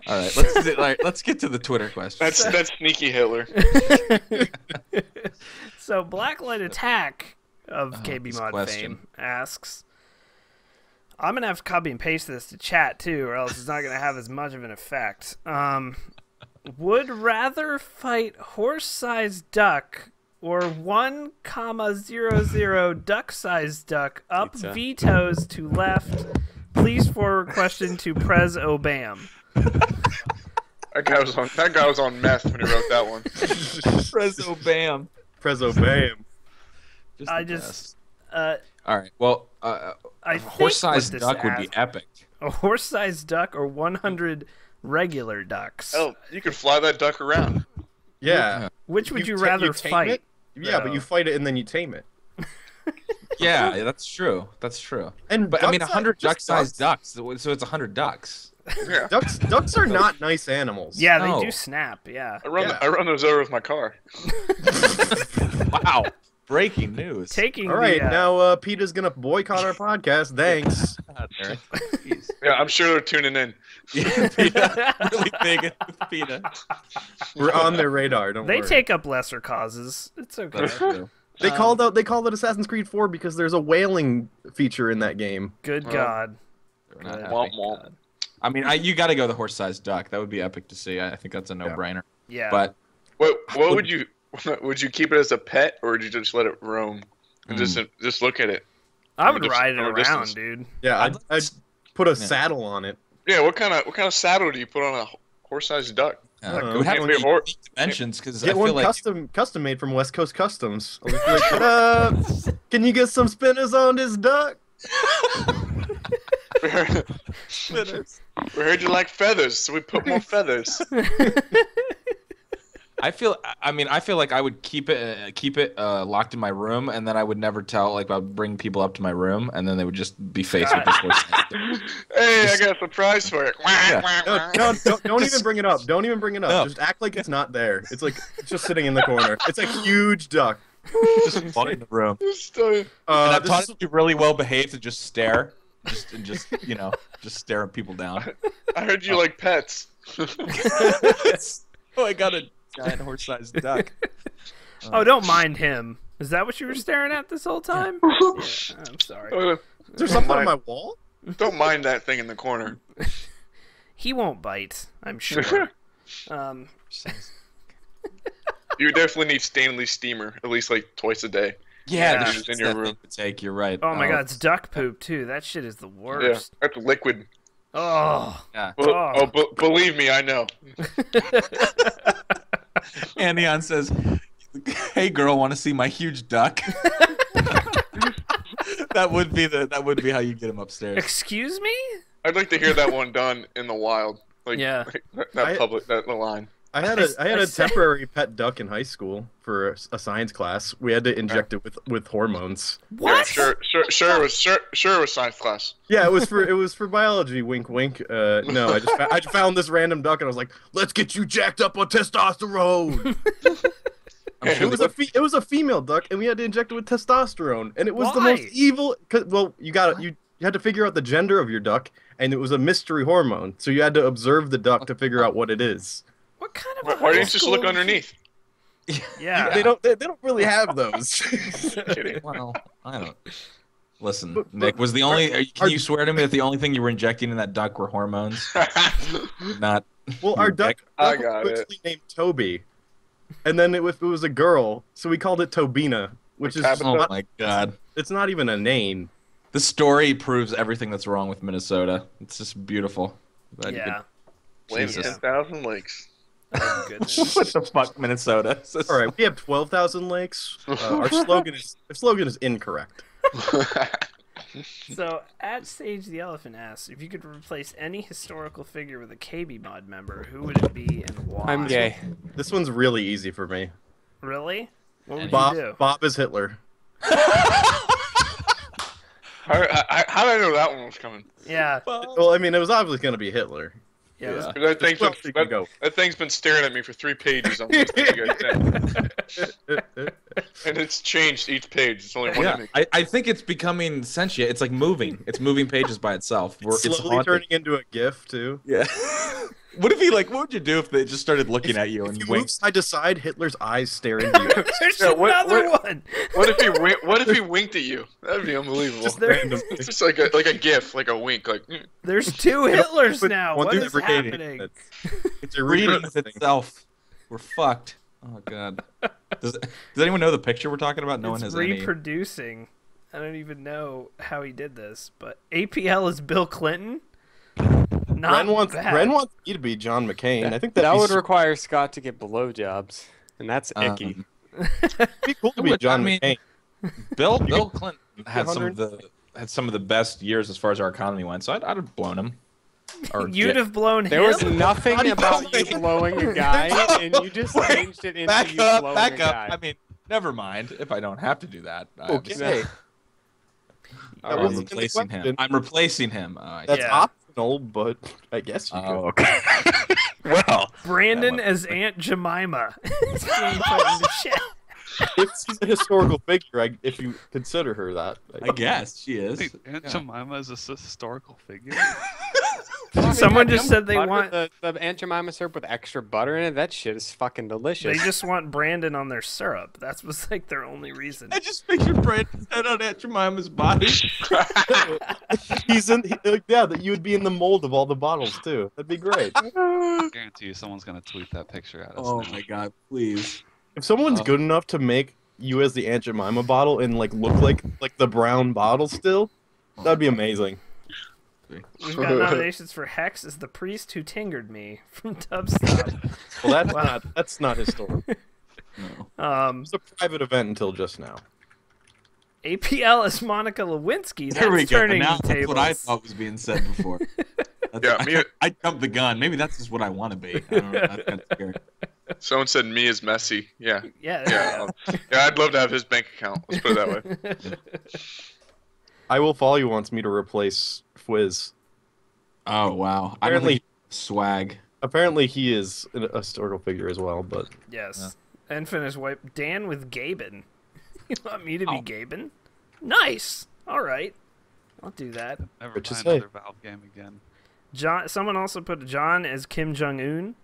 All right, let's get to the Twitter question. That's sneaky Hitler. So Blacklight Attack of this KBMOD question. fame asks, I'm going to have to copy and paste this to chat too, or else it's not going to have as much of an effect. Would rather fight horse-sized duck or 1,00 duck-sized duck up Pizza. vetoes to left. Please forward question to Prez Obam. That guy was on meth when he wrote that one. Prezo Bam. Prezzo Bam. I the just, best. All right. Well, I think horse-sized what this duck would be asks- epic. A horse-sized duck or 100 regular ducks. Oh, you could fly that duck around. Yeah. Which would you rather tame fight? it? Yeah, but you fight it and then you tame it. Yeah, that's true. That's true. And But I mean, ducks 100 aren't just duck-sized ducks, so it's 100 ducks. Yeah. Ducks are not nice animals. Yeah, they No. do snap. Yeah. I run those over with my car. Wow. Breaking news. Taking All right, the, now Peter's gonna boycott our podcast. Thanks. Eric. Jeez. Yeah, I'm sure they're tuning in. Yeah, PETA. Really big with PETA. We're on their radar. Don't they worry. take up lesser causes. It's okay. That's true. They called it Assassin's Creed 4 because there's a whaling feature in that game. Good God. We're not Good happy. Womp womp. I mean, you got to go the horse-sized duck. That would be epic to see. I think that's a no-brainer. Yeah. But What would you keep it as a pet, or would you just let it roam and just look at it? I would From a ride it from a around, distance. dude. Yeah, I'd put a saddle on it. Yeah, what kind of saddle do you put on a horse-sized duck? it would have to Can't be be a horse. unique dimensions because I Get feel one like custom made from West Coast Customs. I'll just be like, can you get some spinners on this duck? We heard you like feathers, so we put more feathers. I feel like I would keep it locked in my room, and then I would never tell. Like I'd bring people up to my room, and then they would just be faced with this horse. Hey, I got a surprise for you. No, don't even bring it up. Don't even bring it up. No. Just act like it's not there. It's like it's just sitting in the corner. It's a huge duck. Just walk in the room. Just, And I've this taught is- it to be really well behaved to just stare, just stare people down. I heard you like pets. Oh, I got a giant horse-sized duck. Oh, don't mind him. Is that what you were staring at this whole time? Yeah, I'm sorry. Is there something on my wall? Don't mind that thing in the corner. He won't bite, I'm sure. You definitely need Stanley steamer at least like twice a day. Yeah, Yeah. that's In your that room. thing to take. You're right. Oh my God, it's duck poop too. That shit is the Yeah, worst. that's liquid. Oh. Yeah. Well, believe me, I know. And Neon says, "Hey girl, want to see my huge duck?" that would be how you get him upstairs. Excuse me? I'd like to hear that one done in the wild. Like, Yeah. that line. I had a temporary pet duck in high school for a science class. We had to inject it with hormones. What? Yeah, sure it was science class. Yeah, it was for biology. Wink, wink. No, I just found this random duck and I was like, "Let's get you jacked up on testosterone." It was a female duck, and we had to inject it with testosterone, and it was the most Why? evil. Well, you had to figure out the gender of your duck, and it was a mystery hormone, so you had to observe the duck to figure out what it is. What kind of Why didn't you just look underneath? Yeah. They don't really have those. Kidding. Well, I don't. Listen, Nick, was the only? Can you swear to me that the only thing you were injecting in that duck were hormones? Not. Well, our duck I was got it. originally named Toby, and then it was a girl, so we called it Tobina, which is Tabitha. Oh my God. it's not even a name. The story proves everything that's wrong with Minnesota. It's just beautiful. Glad you Yeah. Blame Jesus. 10,000 lakes. Oh, could- goodness. What the fuck, Minnesota? All right, we have 12,000 lakes. Our slogan is incorrect. So, at Sage the Elephant asks, if you could replace any historical figure with a KBMOD member, who would it be and why? I'm gay. This one's really easy for me. Really? What would Bob you do? Bob is Hitler. How did I know that one was coming? Yeah. Well, I mean, it was obviously going to be Hitler. Yeah. it was- That thing's, Who else you can go? that thing's been staring at me for 3 pages. I'm listening to you guys say. And it's changed each page. It's only one Yeah, image. I think it's becoming sentient. It's like moving. It's moving pages by itself. It's Slowly haunted. turning into a GIF too. Yeah. What would you do if they just started looking at you If and you move winked? side to side, Hitler's eyes stare into you. There's Yeah, another one. What if he winked at you? That'd be unbelievable. Just There- random. It's just like a gif, like a wink, like. There's 2 Hitlers Put now. one What through is every page. happening? It's a Reading reading with itself. We're fucked. Oh God. Does anyone know the picture we're talking about? No one It's has any. reproducing. I don't even know how he did this, but APL is Bill Clinton. Not Ren wants me to be John McCain. I think That that'd would require Scott to get blowjobs, and that's icky. be cool to be would- John I mean- McCain. Bill Clinton had 100? some of the best years as far as our economy went. So I'd have blown him. Or You'd have blown There him. was nothing about you blowing a guy, and you just changed it into you blowing a guy. I mean, never mind if I don't have to do that. Okay. I'm replacing him. I'm replacing him. That's Yeah. optional, but I guess you could. Oh, okay. Well, Brandon as Aunt Jemima. It's being put in the chat. She's a historical figure, if you consider her that. I guess she is. Wait, Aunt Jemima is a historical figure. Someone just said they Butter, want. the Aunt Jemima syrup with extra butter in it. That shit is fucking delicious. They just want Brandon on their syrup. That was like their only reason. I just pictured Brandon's head on Aunt Jemima's body. That you would be in the mold of all the bottles too. That'd be great. I guarantee you someone's gonna tweet that picture at us. Oh now. my god, please. If someone's good enough to make you as the Aunt Jemima bottle and like look like the brown bottle still, that'd be amazing. We've got nominations for Hex as the priest who tingered me from Dubstop. Well, that's not historical. No. It's a private event until just now. APL is Monica Lewinsky. There we That's go. turning Now the that's tables. what I thought was being said before. I jumped the gun. Maybe that's just what I want to be. I don't know. That's kind of scary. Someone said me is messy. Yeah. Yeah. I'd love to have his bank account. Let's put it that way. I Will Follow You wants me to replace Fwiz. Oh wow! Apparently- I don't think he swag. Apparently he is a historical figure as well, but Yes. And finish wipe. Dan with Gaben. You want me to be Gaben? Nice. All right. I'll do that. Never What you play say? another Valve game again. John. Someone also put John as Kim Jong Un.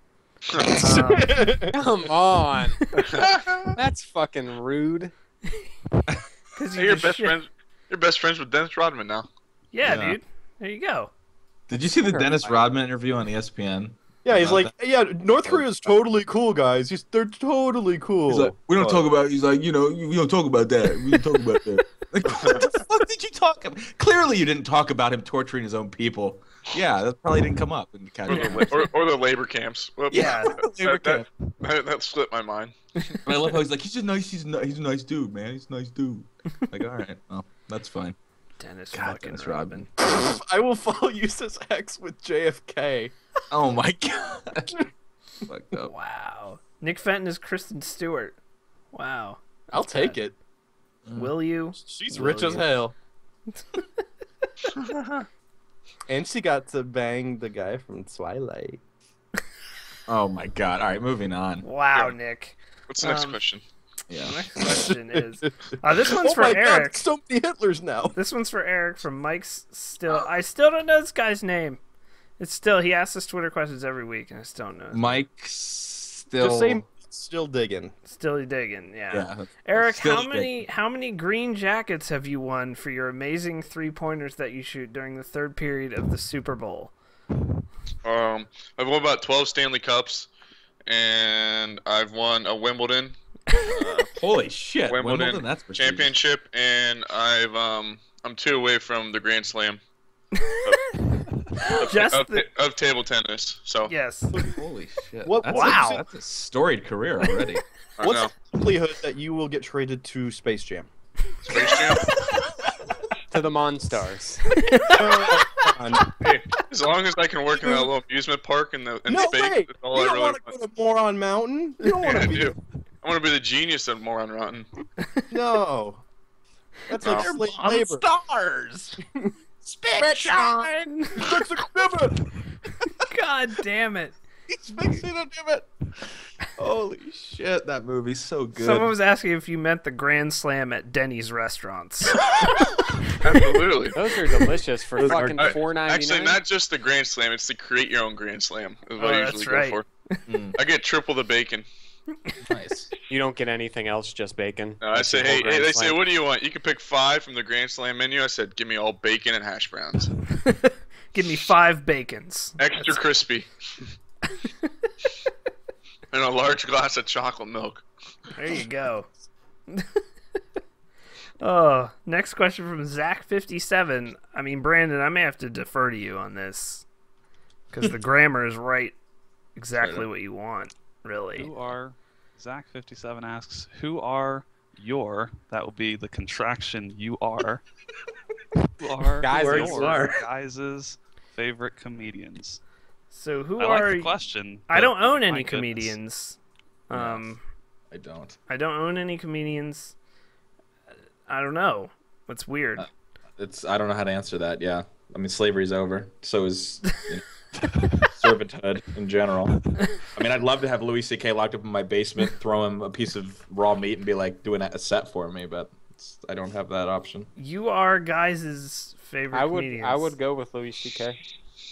Come on. That's fucking rude. Because Hey, you're best friends with Dennis Rodman now. Yeah, Yeah. dude. There you go. Did you see the Dennis Rodman interview on ESPN? yeah, he's About like, yeah, North Korea is totally cool, guys. They're totally cool. He's like, we don't But- talk about. He's like, you don't talk about that. We don't talk about that. Like, what the fuck did you talk about? Clearly, you didn't talk about him torturing his own people. Yeah, that probably didn't come up in the casual. Or the labor camps. Whoops. Yeah. Labor camp. That slipped my mind. And I love how he's like, he's a nice dude, man. He's a nice dude. Like, all right, well, that's fine. Dennis God, fucking Dennis Rodman. I Will Follow You says X with JFK. Oh my god. Fucked up. Wow. Nick Fenton is Kristen Stewart. Wow. I'll take it. Will you? She's Will rich as you? hell. And she got to bang the guy from Twilight. Oh my god. All right, moving on. Wow, Yeah. Nick. What's the next Um, question? Yeah. Next question is this one's Oh for my Eric. God, so many Hitlers now. This one's for Eric from Mike's Still. I still don't know this guy's name. It's still he asks us Twitter questions every week, and I still don't know. Mike still. Just say still digging. Still digging, yeah. Yeah. Eric, Still how many green jackets have you won for your amazing 3-pointers that you shoot during the third period of the Super Bowl? I've won about 12 Stanley Cups, and I've won a Wimbledon Holy shit. Wimbledon that's prestigious. championship, and I'm 2 away from the Grand Slam Just of table tennis. So yes. Holy shit. What- That's wow. That's a storied career already. I What's know. the likelihood that you will get traded to Space Jam? Space Jam. To the Monstars. Hey, as long as I can work in that little amusement park in No space, way! that's all You I don't really want to go to Moron Mountain. You don't want Yeah, I to be. do. I want to be the genius of Moron Rotten. No. That's like No. slave labor. Stars. Shine. Fix a divot! God damn it. He's fixing a divot. Holy shit, that movie's so good. Someone was asking if you meant the Grand Slam at Denny's restaurants. Absolutely. Those are delicious for fucking I- $4.99. Actually, not just the Grand Slam. It's the create your own Grand Slam. Is what Oh, I that's usually right. go for. I get triple the bacon. Nice. You don't get anything else, just bacon. No, I That's say, your whole hey, Grand they Slam. say, what do you want? You can pick 5 from the Grand Slam menu. I said, give me all bacon and hash browns. Give me 5 bacons. Extra crispy. And a large glass of chocolate milk. There you go. Oh, next question from Zach57. I mean, Brandon, I may have to defer to you on this because the grammar is right, exactly what you want, really. Zach57 asks, who are your, that will be the contraction you are. Who are Guys, your you are. guys's favorite comedians. So who I are? like the question. I don't own my any goodness. comedians. I don't. I don't own any comedians. I don't know. It's weird. I don't know how to answer that. Yeah, I mean slavery's over. So is servitude in general. I mean, I'd love to have Louis C.K. locked up in my basement, throw him a piece of raw meat, and be like doing a set for me. But I don't have that option. You are guys' favorite comedians. I would go with Louis C.K.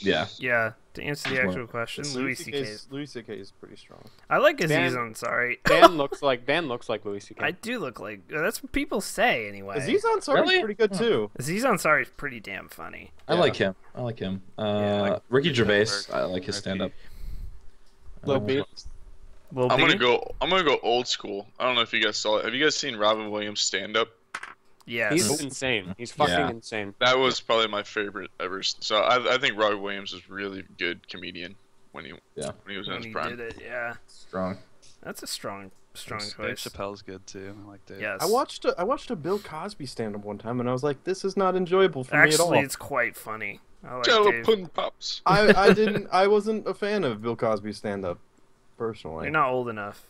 Yeah. Yeah. To answer the actual question, Louis C.K. Louis C.K. is pretty strong. I like Aziz Ansari. Dan looks like Louis C.K. I do look like. That's what people say anyway. Aziz Ansari is pretty good too. Aziz Ansari is pretty damn funny. I like him. Ricky Gervais. I like his stand-up. Lil B. Lil I'm B? gonna go old school. I don't know if you guys saw it. Have you guys seen Robin Williams stand-up? Yes. He's insane. He's fucking insane. That was probably my favorite ever. So I think Robin Williams was really good comedian when he was in his prime. Did it, yeah. Strong. That's a strong Dave choice. Chappelle's good too. I like Dave. Yes. I watched a Bill Cosby stand-up one time, and I was like, this is not enjoyable for me at all. Actually, it's quite funny. I like Jello Dave. pudding pops. I wasn't a fan of Bill Cosby's stand-up, personally. You're not old enough.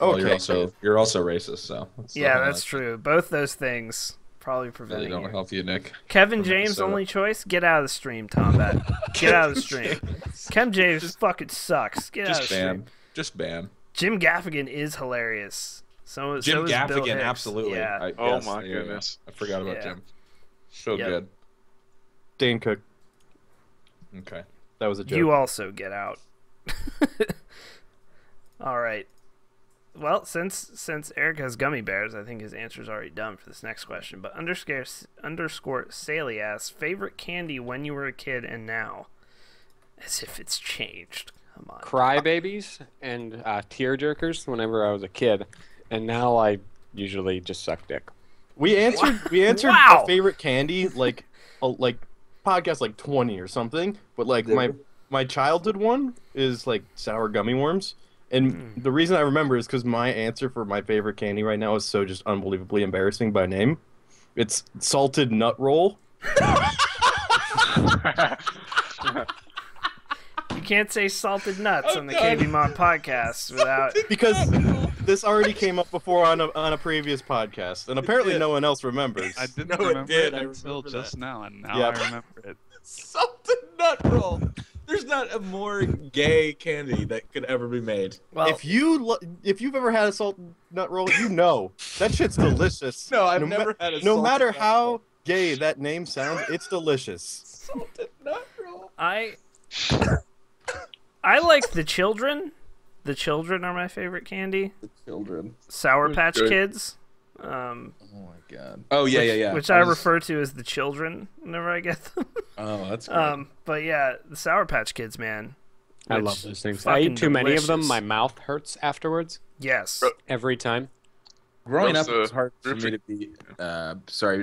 Well, you're also racist, so Yeah, that's true. Both those things probably preventing don't you. help you, Nick. Kevin James' only choice? Get out of the stream, Tombat. Get out of the stream. Kevin James fucking sucks. Get out of the stream. Just ban. Jim Gaffigan is hilarious. So is Bill Gaffigan, Hicks. absolutely. Yeah. My goodness. I forgot about Jim. So Yep. good. Dane Cook. Okay. That was a joke. You also get out. All right. Well, since Eric has gummy bears, I think his answer's already done for this next question. But underscore Saley asks, favorite candy when you were a kid and now? As if it's changed. Come on. Crybabies and tear jerkers whenever I was a kid, and now I usually just suck dick. We answered Wow. our favorite candy like podcast like 20 or something, but like my childhood one is like sour gummy worms. And the reason I remember is because my answer for my favorite candy right now is so just unbelievably embarrassing by name. It's salted nut roll. You can't say salted nuts on the KBMOD podcast without... Because this already came up before on a previous podcast, and apparently no one else remembers. I didn't remember it until just now, and now I remember it. Salted nut roll. There's not a more gay candy that could ever be made. Well, If you've ever had a salted nut roll, you know that shit's delicious. No, I've never had a No salted matter nut how roll. gay that name sounds, it's delicious. Salted nut roll. I like the children. The children are my favorite candy. The children. Sour Patch good. Kids. Oh my god. Oh yeah. Which I refer to as the children whenever I get them. Oh, that's good. But yeah, the Sour Patch Kids, man. I Which love those things. I fucking eat too many of them. delicious. My mouth hurts afterwards Yes. every time. Growing up, Those, it was hard for me roofing-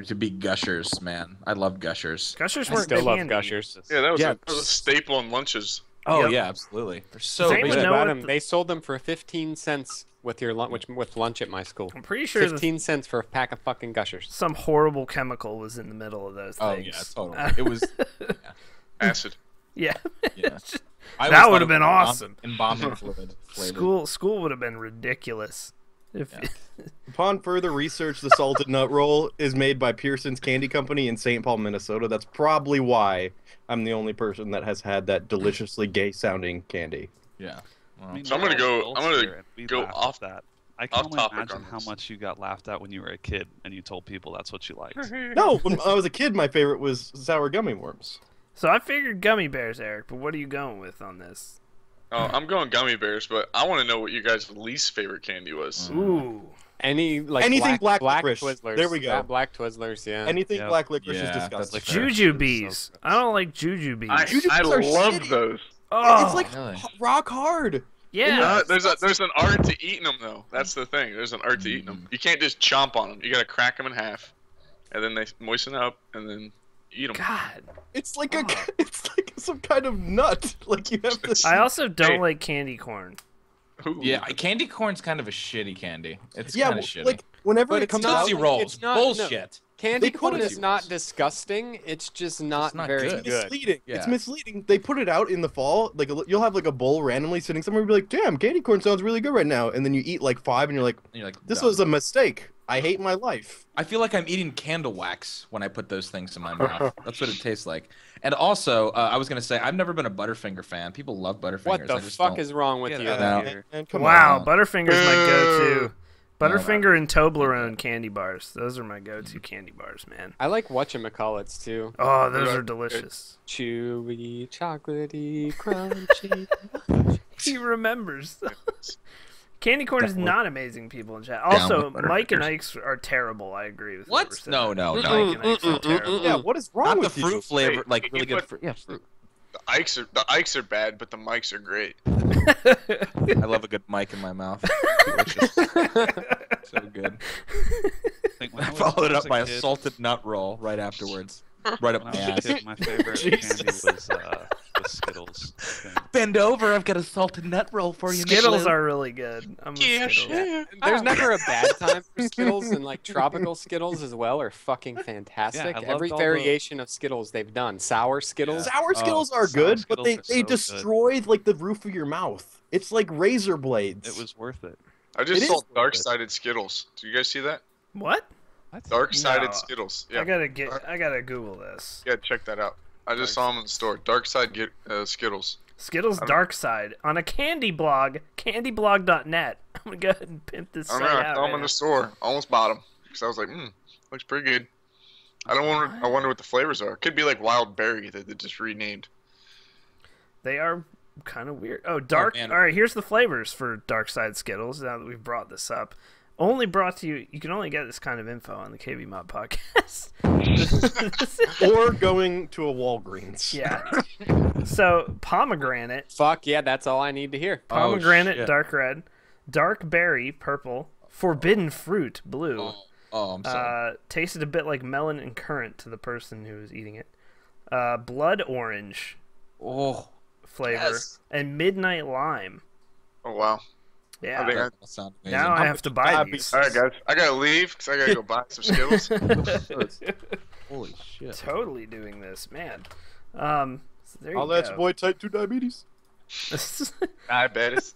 to be Gushers, man. I love Gushers. Gushers I weren't still love candy. Gushers. Yeah, that was Yeah. a staple in lunches. Oh Yep. yeah, absolutely. They're so Same with good. no- About what 'em, the- they sold them for 15 cents with your with lunch at my school. I'm pretty sure 15 cents for a pack of fucking Gushers. some horrible chemical was in the middle of those Oh things. yeah, totally. It was. Acid. Yeah. Yeah. That would have been awesome. Embalming fluid flavored. School would have been ridiculous. If Upon further research, the salted nut roll is made by Pearson's Candy Company in St. Paul, Minnesota. That's probably why I'm the only person that has had that deliciously gay-sounding candy. Yeah. I mean, So I'm we're gonna all go- adults I'm gonna here, and we go laugh off- at that. I can off only topic imagine on how this. much you got laughed at when you were a kid and you told people that's what you liked. No, when I was a kid, my favorite was sour gummy worms. so I figured gummy bears, Eric, but what are you going with on this? Oh, I'm going gummy bears, but I want to know what you guys' least favorite candy was. Ooh. Anything black licorice. Twizzlers. There we go. Black Twizzlers, yeah. Anything Yep. black licorice Yeah, is that's disgusting. like fair. Jujubes. I don't like jujubes. I Jujubes are love shitty. those. Oh, It's like Really? rock hard. yeah. There's an art to eating them though. That's the thing. There's an art to eating them. You can't just chomp on them. You gotta crack them in half, and then they moisten up, and then eat them. God. It's like it's like some kind of nut. Like you have to. I also don't Hey. like candy corn. Yeah, candy corn's kind of a shitty candy. It's Yeah, kind of shitty. like whenever But it it's comes not- out, Tootsie Rolls. it's not- Bullshit. Candy corn is not disgusting. It's just not very good. good. It's misleading. Yeah. It's misleading. They put it out in the fall. Like you'll have like a bowl randomly sitting somewhere and be like, "Damn, candy corn sounds really good right now." And then you eat like 5 and you're like, "This was a mistake. I hate my life." I feel like I'm eating candle wax when I put those things in my mouth. That's what it tastes like. And also, I was gonna say I've never been a Butterfinger fan. People love Butterfingers. What the fuck is wrong with you? And come Wow, on. Butterfinger's my go-to. Butterfinger and Toblerone candy bars. Those are my go-to candy bars, man. I like whatchamacallits too. Oh, those are delicious. Chewy, chocolatey, crunchy. He remembers. Candy corn is not amazing, people in chat. Also, Mike and Ike's are terrible. I agree with What? whoever said No, that. no, Mike no. and Ike's are terrible. Yeah, what is wrong Not the with you? fruit flavor, Hey, like really you good put- fruit. Yeah, fruit. The Ikes are bad, but the mics are great. I love a good mic in my mouth. Delicious. So good. I followed it up by a salted nut roll right afterwards. Right up When my I was a ass. kid, my favorite candy was Skittles. Bend over, I've got a salted nut roll for you. Skittles are really good. I'm a Skittles. There's never a bad time for Skittles, and like tropical Skittles as well are fucking fantastic. Yeah, I Every loved all variation of Skittles they've done. Sour Skittles. Sour Skittles are sour good, Skittles but they are so destroy like the roof of your mouth. It's like razor blades. It was worth it. I just It saw is dark-sided Skittles. Do you guys see that? What? Dark-sided No. Skittles. Yeah. I gotta Google this. Yeah, check that out. I just saw them in the store. Dark-side Skittles. Skittles Dark Side on a candy blog, candyblog.net. I'm gonna go ahead and pimp this I site don't know. I out. saw them right in now. the store. Almost bought them because I was like, looks pretty good. I wonder what the flavors are. Could be like wild berry that they just renamed. They are kind of weird. Oh, dark. man. All right, here's the flavors for Dark Side Skittles. Now that we've brought this up, only brought to you. You can only get this kind of info on the KBMOD podcast. Or going to a Walgreens. Yeah. So pomegranate, Fuck yeah, that's all I need to hear. pomegranate, shit. dark red, dark berry, purple, forbidden fruit, blue. Oh, I'm sorry. Tasted a bit like melon and currant to the person who was eating it. Blood orange Oh, flavor yes. and midnight lime. Oh wow! Yeah. I think that sounds amazing. Now I have to buy these. All right, guys. I gotta leave because I gotta go buy some Skittles. Holy shit. Totally doing this, man. So there you I'll let your go. boy type 2 diabetes. I bet it's.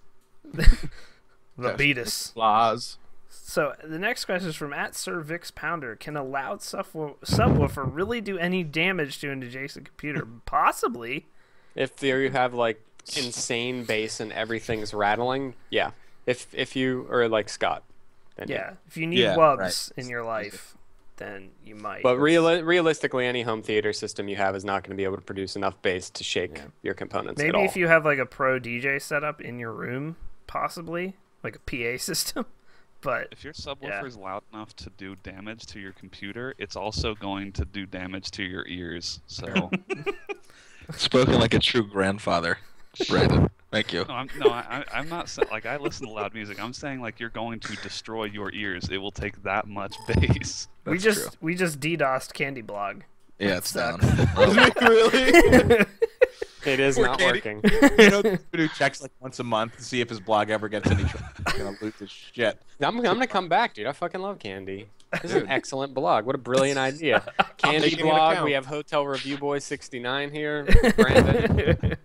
The Beatus. Lies. So the next question is from @SirVixPounder. Can a loud subwoofer really do any damage to an adjacent computer? Possibly. If there you have like insane bass and everything's rattling, yeah. If you are like Scott, then Yeah. If you need Yeah, wubs right. in your life, then you might. But realistically, any home theater system you have is not going to be able to produce enough bass to shake your components at maybe all. if you have like a pro DJ setup in your room, possibly like a PA system. But If your subwoofer is loud enough to do damage to your computer, it's also going to do damage to your ears. So Spoken like a true grandfather, Brandon. Thank you. I'm not saying like I listen to loud music. I'm saying like you're going to destroy your ears. It will take that much bass. we just DDoSed Candy Blog. Yeah, it's down. Really? it is Poor not Katie. working. You know, dude who checks like once a month to see if his blog ever gets any trouble. He's gonna lose his shit. I'm gonna come back, dude. I fucking love Candy. This is an excellent blog. What a brilliant idea. Candy making an blog. account. We have Hotel Review Boy 69 here. Brandon.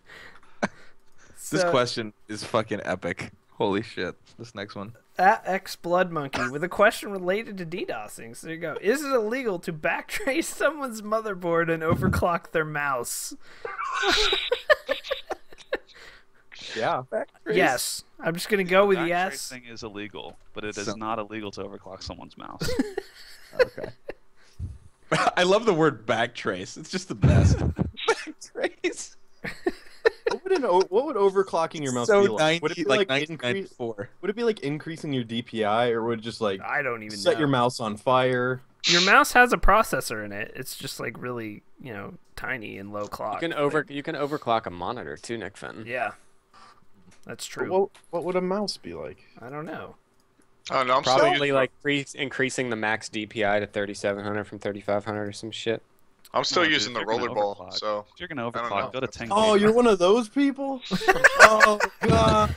This So- question is fucking epic. Holy shit. This next one. @XBloodMonkey with a question related to DDoSing. So there you go. Is it illegal to backtrace someone's motherboard and overclock their mouse? Yeah. Yes. I'm just gonna go with yes. Backtracing is illegal, but it is So- not illegal to overclock someone's mouse. Okay. I love the word backtrace. It's just the best. Backtrace. What would overclocking your mouse So be like? 90, Would it be like like 1994. Would it be like increasing your DPI, or would it just like I don't even set know. your mouse on fire? Your mouse has a processor in it. It's just like really, tiny and low clock. You can overclock a monitor too, NFEN. Yeah. That's true. What would a mouse be like? I don't know. Oh no, I'm still Probably using, like increasing the max DPI to 3700 from 3500 or some shit. I'm still Come on, using dude, the if you're gonna rollerball. overclock- So If you're gonna don't know. overclock, go to 10. Oh, you're one of those people? Oh god.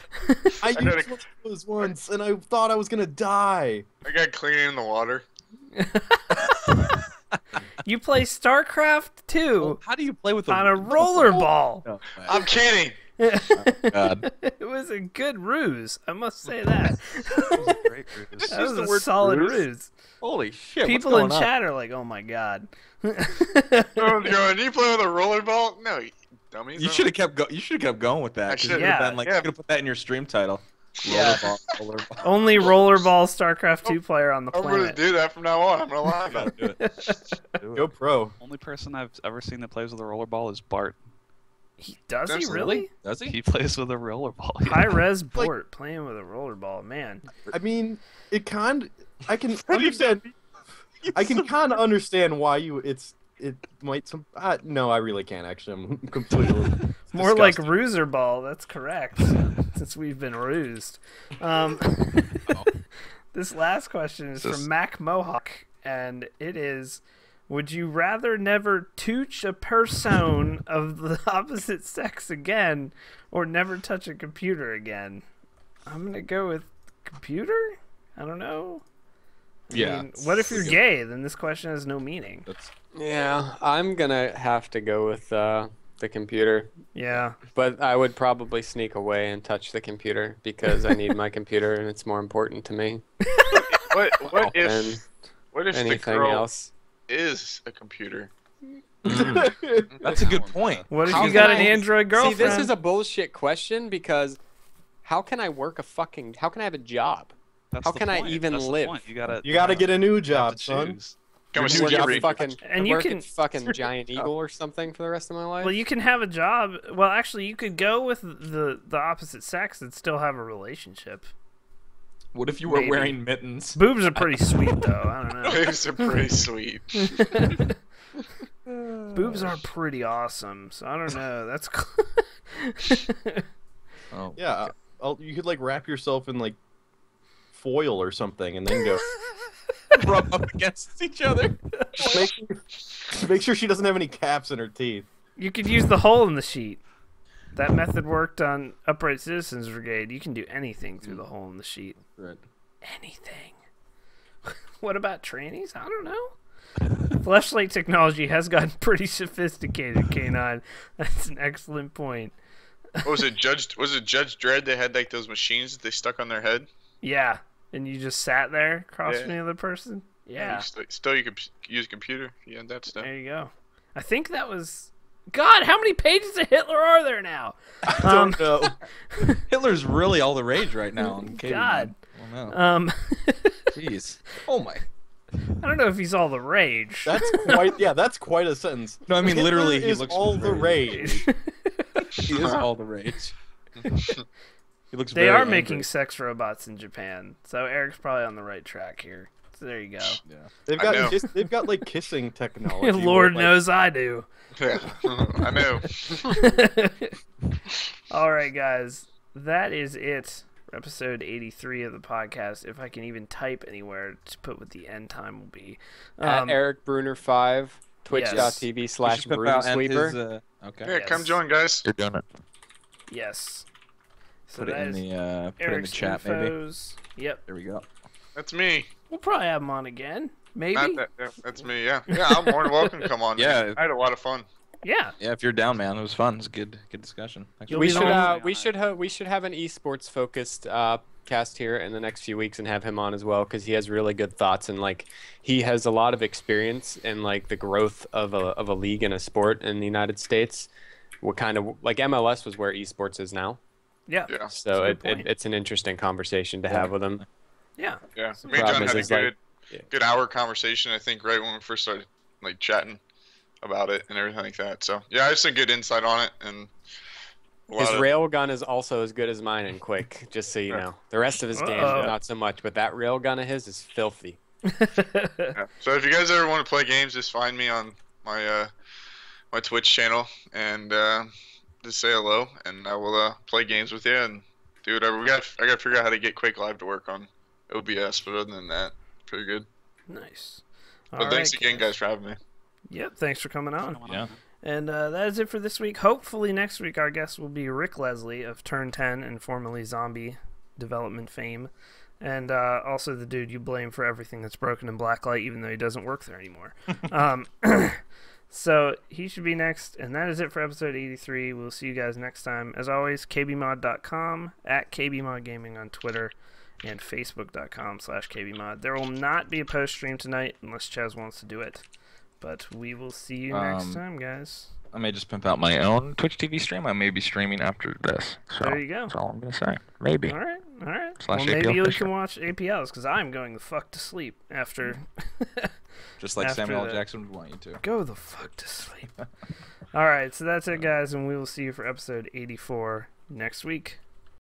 I gotta- used one of those once and I thought I was gonna die. I got cleaning in the water. You play StarCraft 2 Well, how do you play with on a rollerball. No, I'm kidding. God. It was a good ruse, I must say that. Great ruse. Just That use was the a word solid ruse. ruse. Holy shit! People what's in going on? chat are like, "Oh my god." Oh, God, you play with a rollerball? No, you dummies. You should have kept You should have kept going with that. 'Cause you should. could have been like, Yeah. you could have put that in your stream title. Yeah. Rollerball. Only rollerball StarCraft 2 player on the I'm going to planet. do that from now on. I'm going to lie about it. Do it. Do it. Go pro. Only person I've ever seen that plays with a rollerball is Bart. Does he Absolutely. really? Does he? He plays with a rollerball. High res Bort playing with a rollerball, man. I mean, I can understand. I can kind of understand why it might some. No, I really can't. Actually, I'm completely. More like disgusting. Ruser Ball, that's correct. Since we've been rused. This last question is from Mac Mohawk, and it is: would you rather never touch a person of the opposite sex again, or never touch a computer again? I'm gonna go with computer. I don't know. I mean, what if you're gay? Then this question has no meaning. Yeah, I'm gonna have to go with the computer, Yeah. but I would probably sneak away and touch the computer because I need my computer and it's more important to me What than if the anything girl else. is a computer? That's a good point. What if How you got can an I- Android girlfriend? See, this is a bullshit question because how can I have a job? That's How the can I point. even That's the live? point. You gotta get a new have job, to son. choose. Become a Work at security. And you work can- at fucking Giant Eagle or something for the rest of my life? Well, you can have a job. Well, actually, you could go with the opposite sex and still have a relationship. What if you were Maybe. wearing mittens? Boobs are pretty sweet, though. I don't know. Boobs are pretty sweet. Boobs are pretty awesome, so I don't know. That's Oh. Yeah, you could like wrap yourself in like foil or something, and then go. Rub up against each other. Make sure she doesn't have any caps in her teeth. You could use the hole in the sheet. That method worked on Upright Citizens Brigade. You can do anything through the hole in the sheet. Right. Anything. What about trannies? I don't know. Fleshlight technology has gotten pretty sophisticated, K9. That's an excellent point. What was it, Judge Dredd? They had like those machines that they stuck on their head. Yeah. And you just sat there across Yeah. from the other person? Yeah. You could use a computer. Yeah, that stuff. There you go. I think that was... God, how many pages of Hitler are there now? Don't know. Hitler's really all the rage right now on KBMOD. God. Oh no. Jeez. Oh my. I don't know if he's all the rage. That's quite a sentence. No, I mean Hitler literally. He is looks all the rage. He is all the rage. He looks. They very are angry. making sex robots in Japan, so Eric's probably on the right track here. So there you go. They've I know. they've got like kissing technology. Lord where, like, knows I do. Yeah, I know. All right, guys, that is it for episode 83 of the podcast. If I can even type anywhere to put what the end time will be. At Eric Brunner 5, We twitch.tv/BrunerSweeper. Okay. Yeah, come Yes. join, guys. You're doing it. Yes. So Put it that in is the Eric's chat, maybe. infos. Yep. There we go. That's me. We'll probably have him on again. Maybe. That's me. Yeah, I'm more than welcome to come on. Yeah. man. I had a lot of fun. Yeah. Yeah, if you're down, man, it was fun. It was a good discussion. Thanks You'll for We be should on- we should have an esports focused cast here in the next few weeks and have him on as well because he has really good thoughts and like he has a lot of experience in like the growth of a league and a sport in the United States. What kind of like MLS was where esports is now, Yeah. Yeah, so That's a good point. it's an interesting conversation to have with him. Yeah. yeah. Some Me and John problem had a is, like, good hour conversation. I think right when we first started like chatting about it and everything like that. So yeah, I just a good insight on it and. a His lot of- rail gun is also as good as mine and quick, just so you know. The rest of his game, Uh-oh. not so much, but that rail gun of his is filthy. Yeah. So if you guys ever want to play games, just find me on my my Twitch channel and just say hello, and I will play games with you and do whatever. I got to figure out how to get Quake Live to work on OBS, but other than that, pretty good. Nice. But thanks again, guys, for having me. Yep. Thanks for coming on. Come on, Yeah. man. And that is it for this week. Hopefully next week our guest will be Rick Leslie of Turn 10 and formerly Zombie Development fame. And also the dude you blame for everything that's broken in Blacklight, even though he doesn't work there anymore. So he should be next, and that is it for episode 83. We'll see you guys next time. As always, kbmod.com, at kbmodgaming on Twitter, and facebook.com/kbmod. There will not be a post stream tonight unless Chaz wants to do it. But we will see you next time, guys. I may just pimp out my own Twitch TV stream. I may be streaming after this. So there you go. That's all I'm going to say. Maybe. All right. Slash well, maybe you APLFisher. can watch APLs, because I'm going the fuck to sleep after... Just like after Samuel L. that. Jackson would want you to. Go the fuck to sleep. All right, so that's it, guys, and we will see you for episode 84 next week.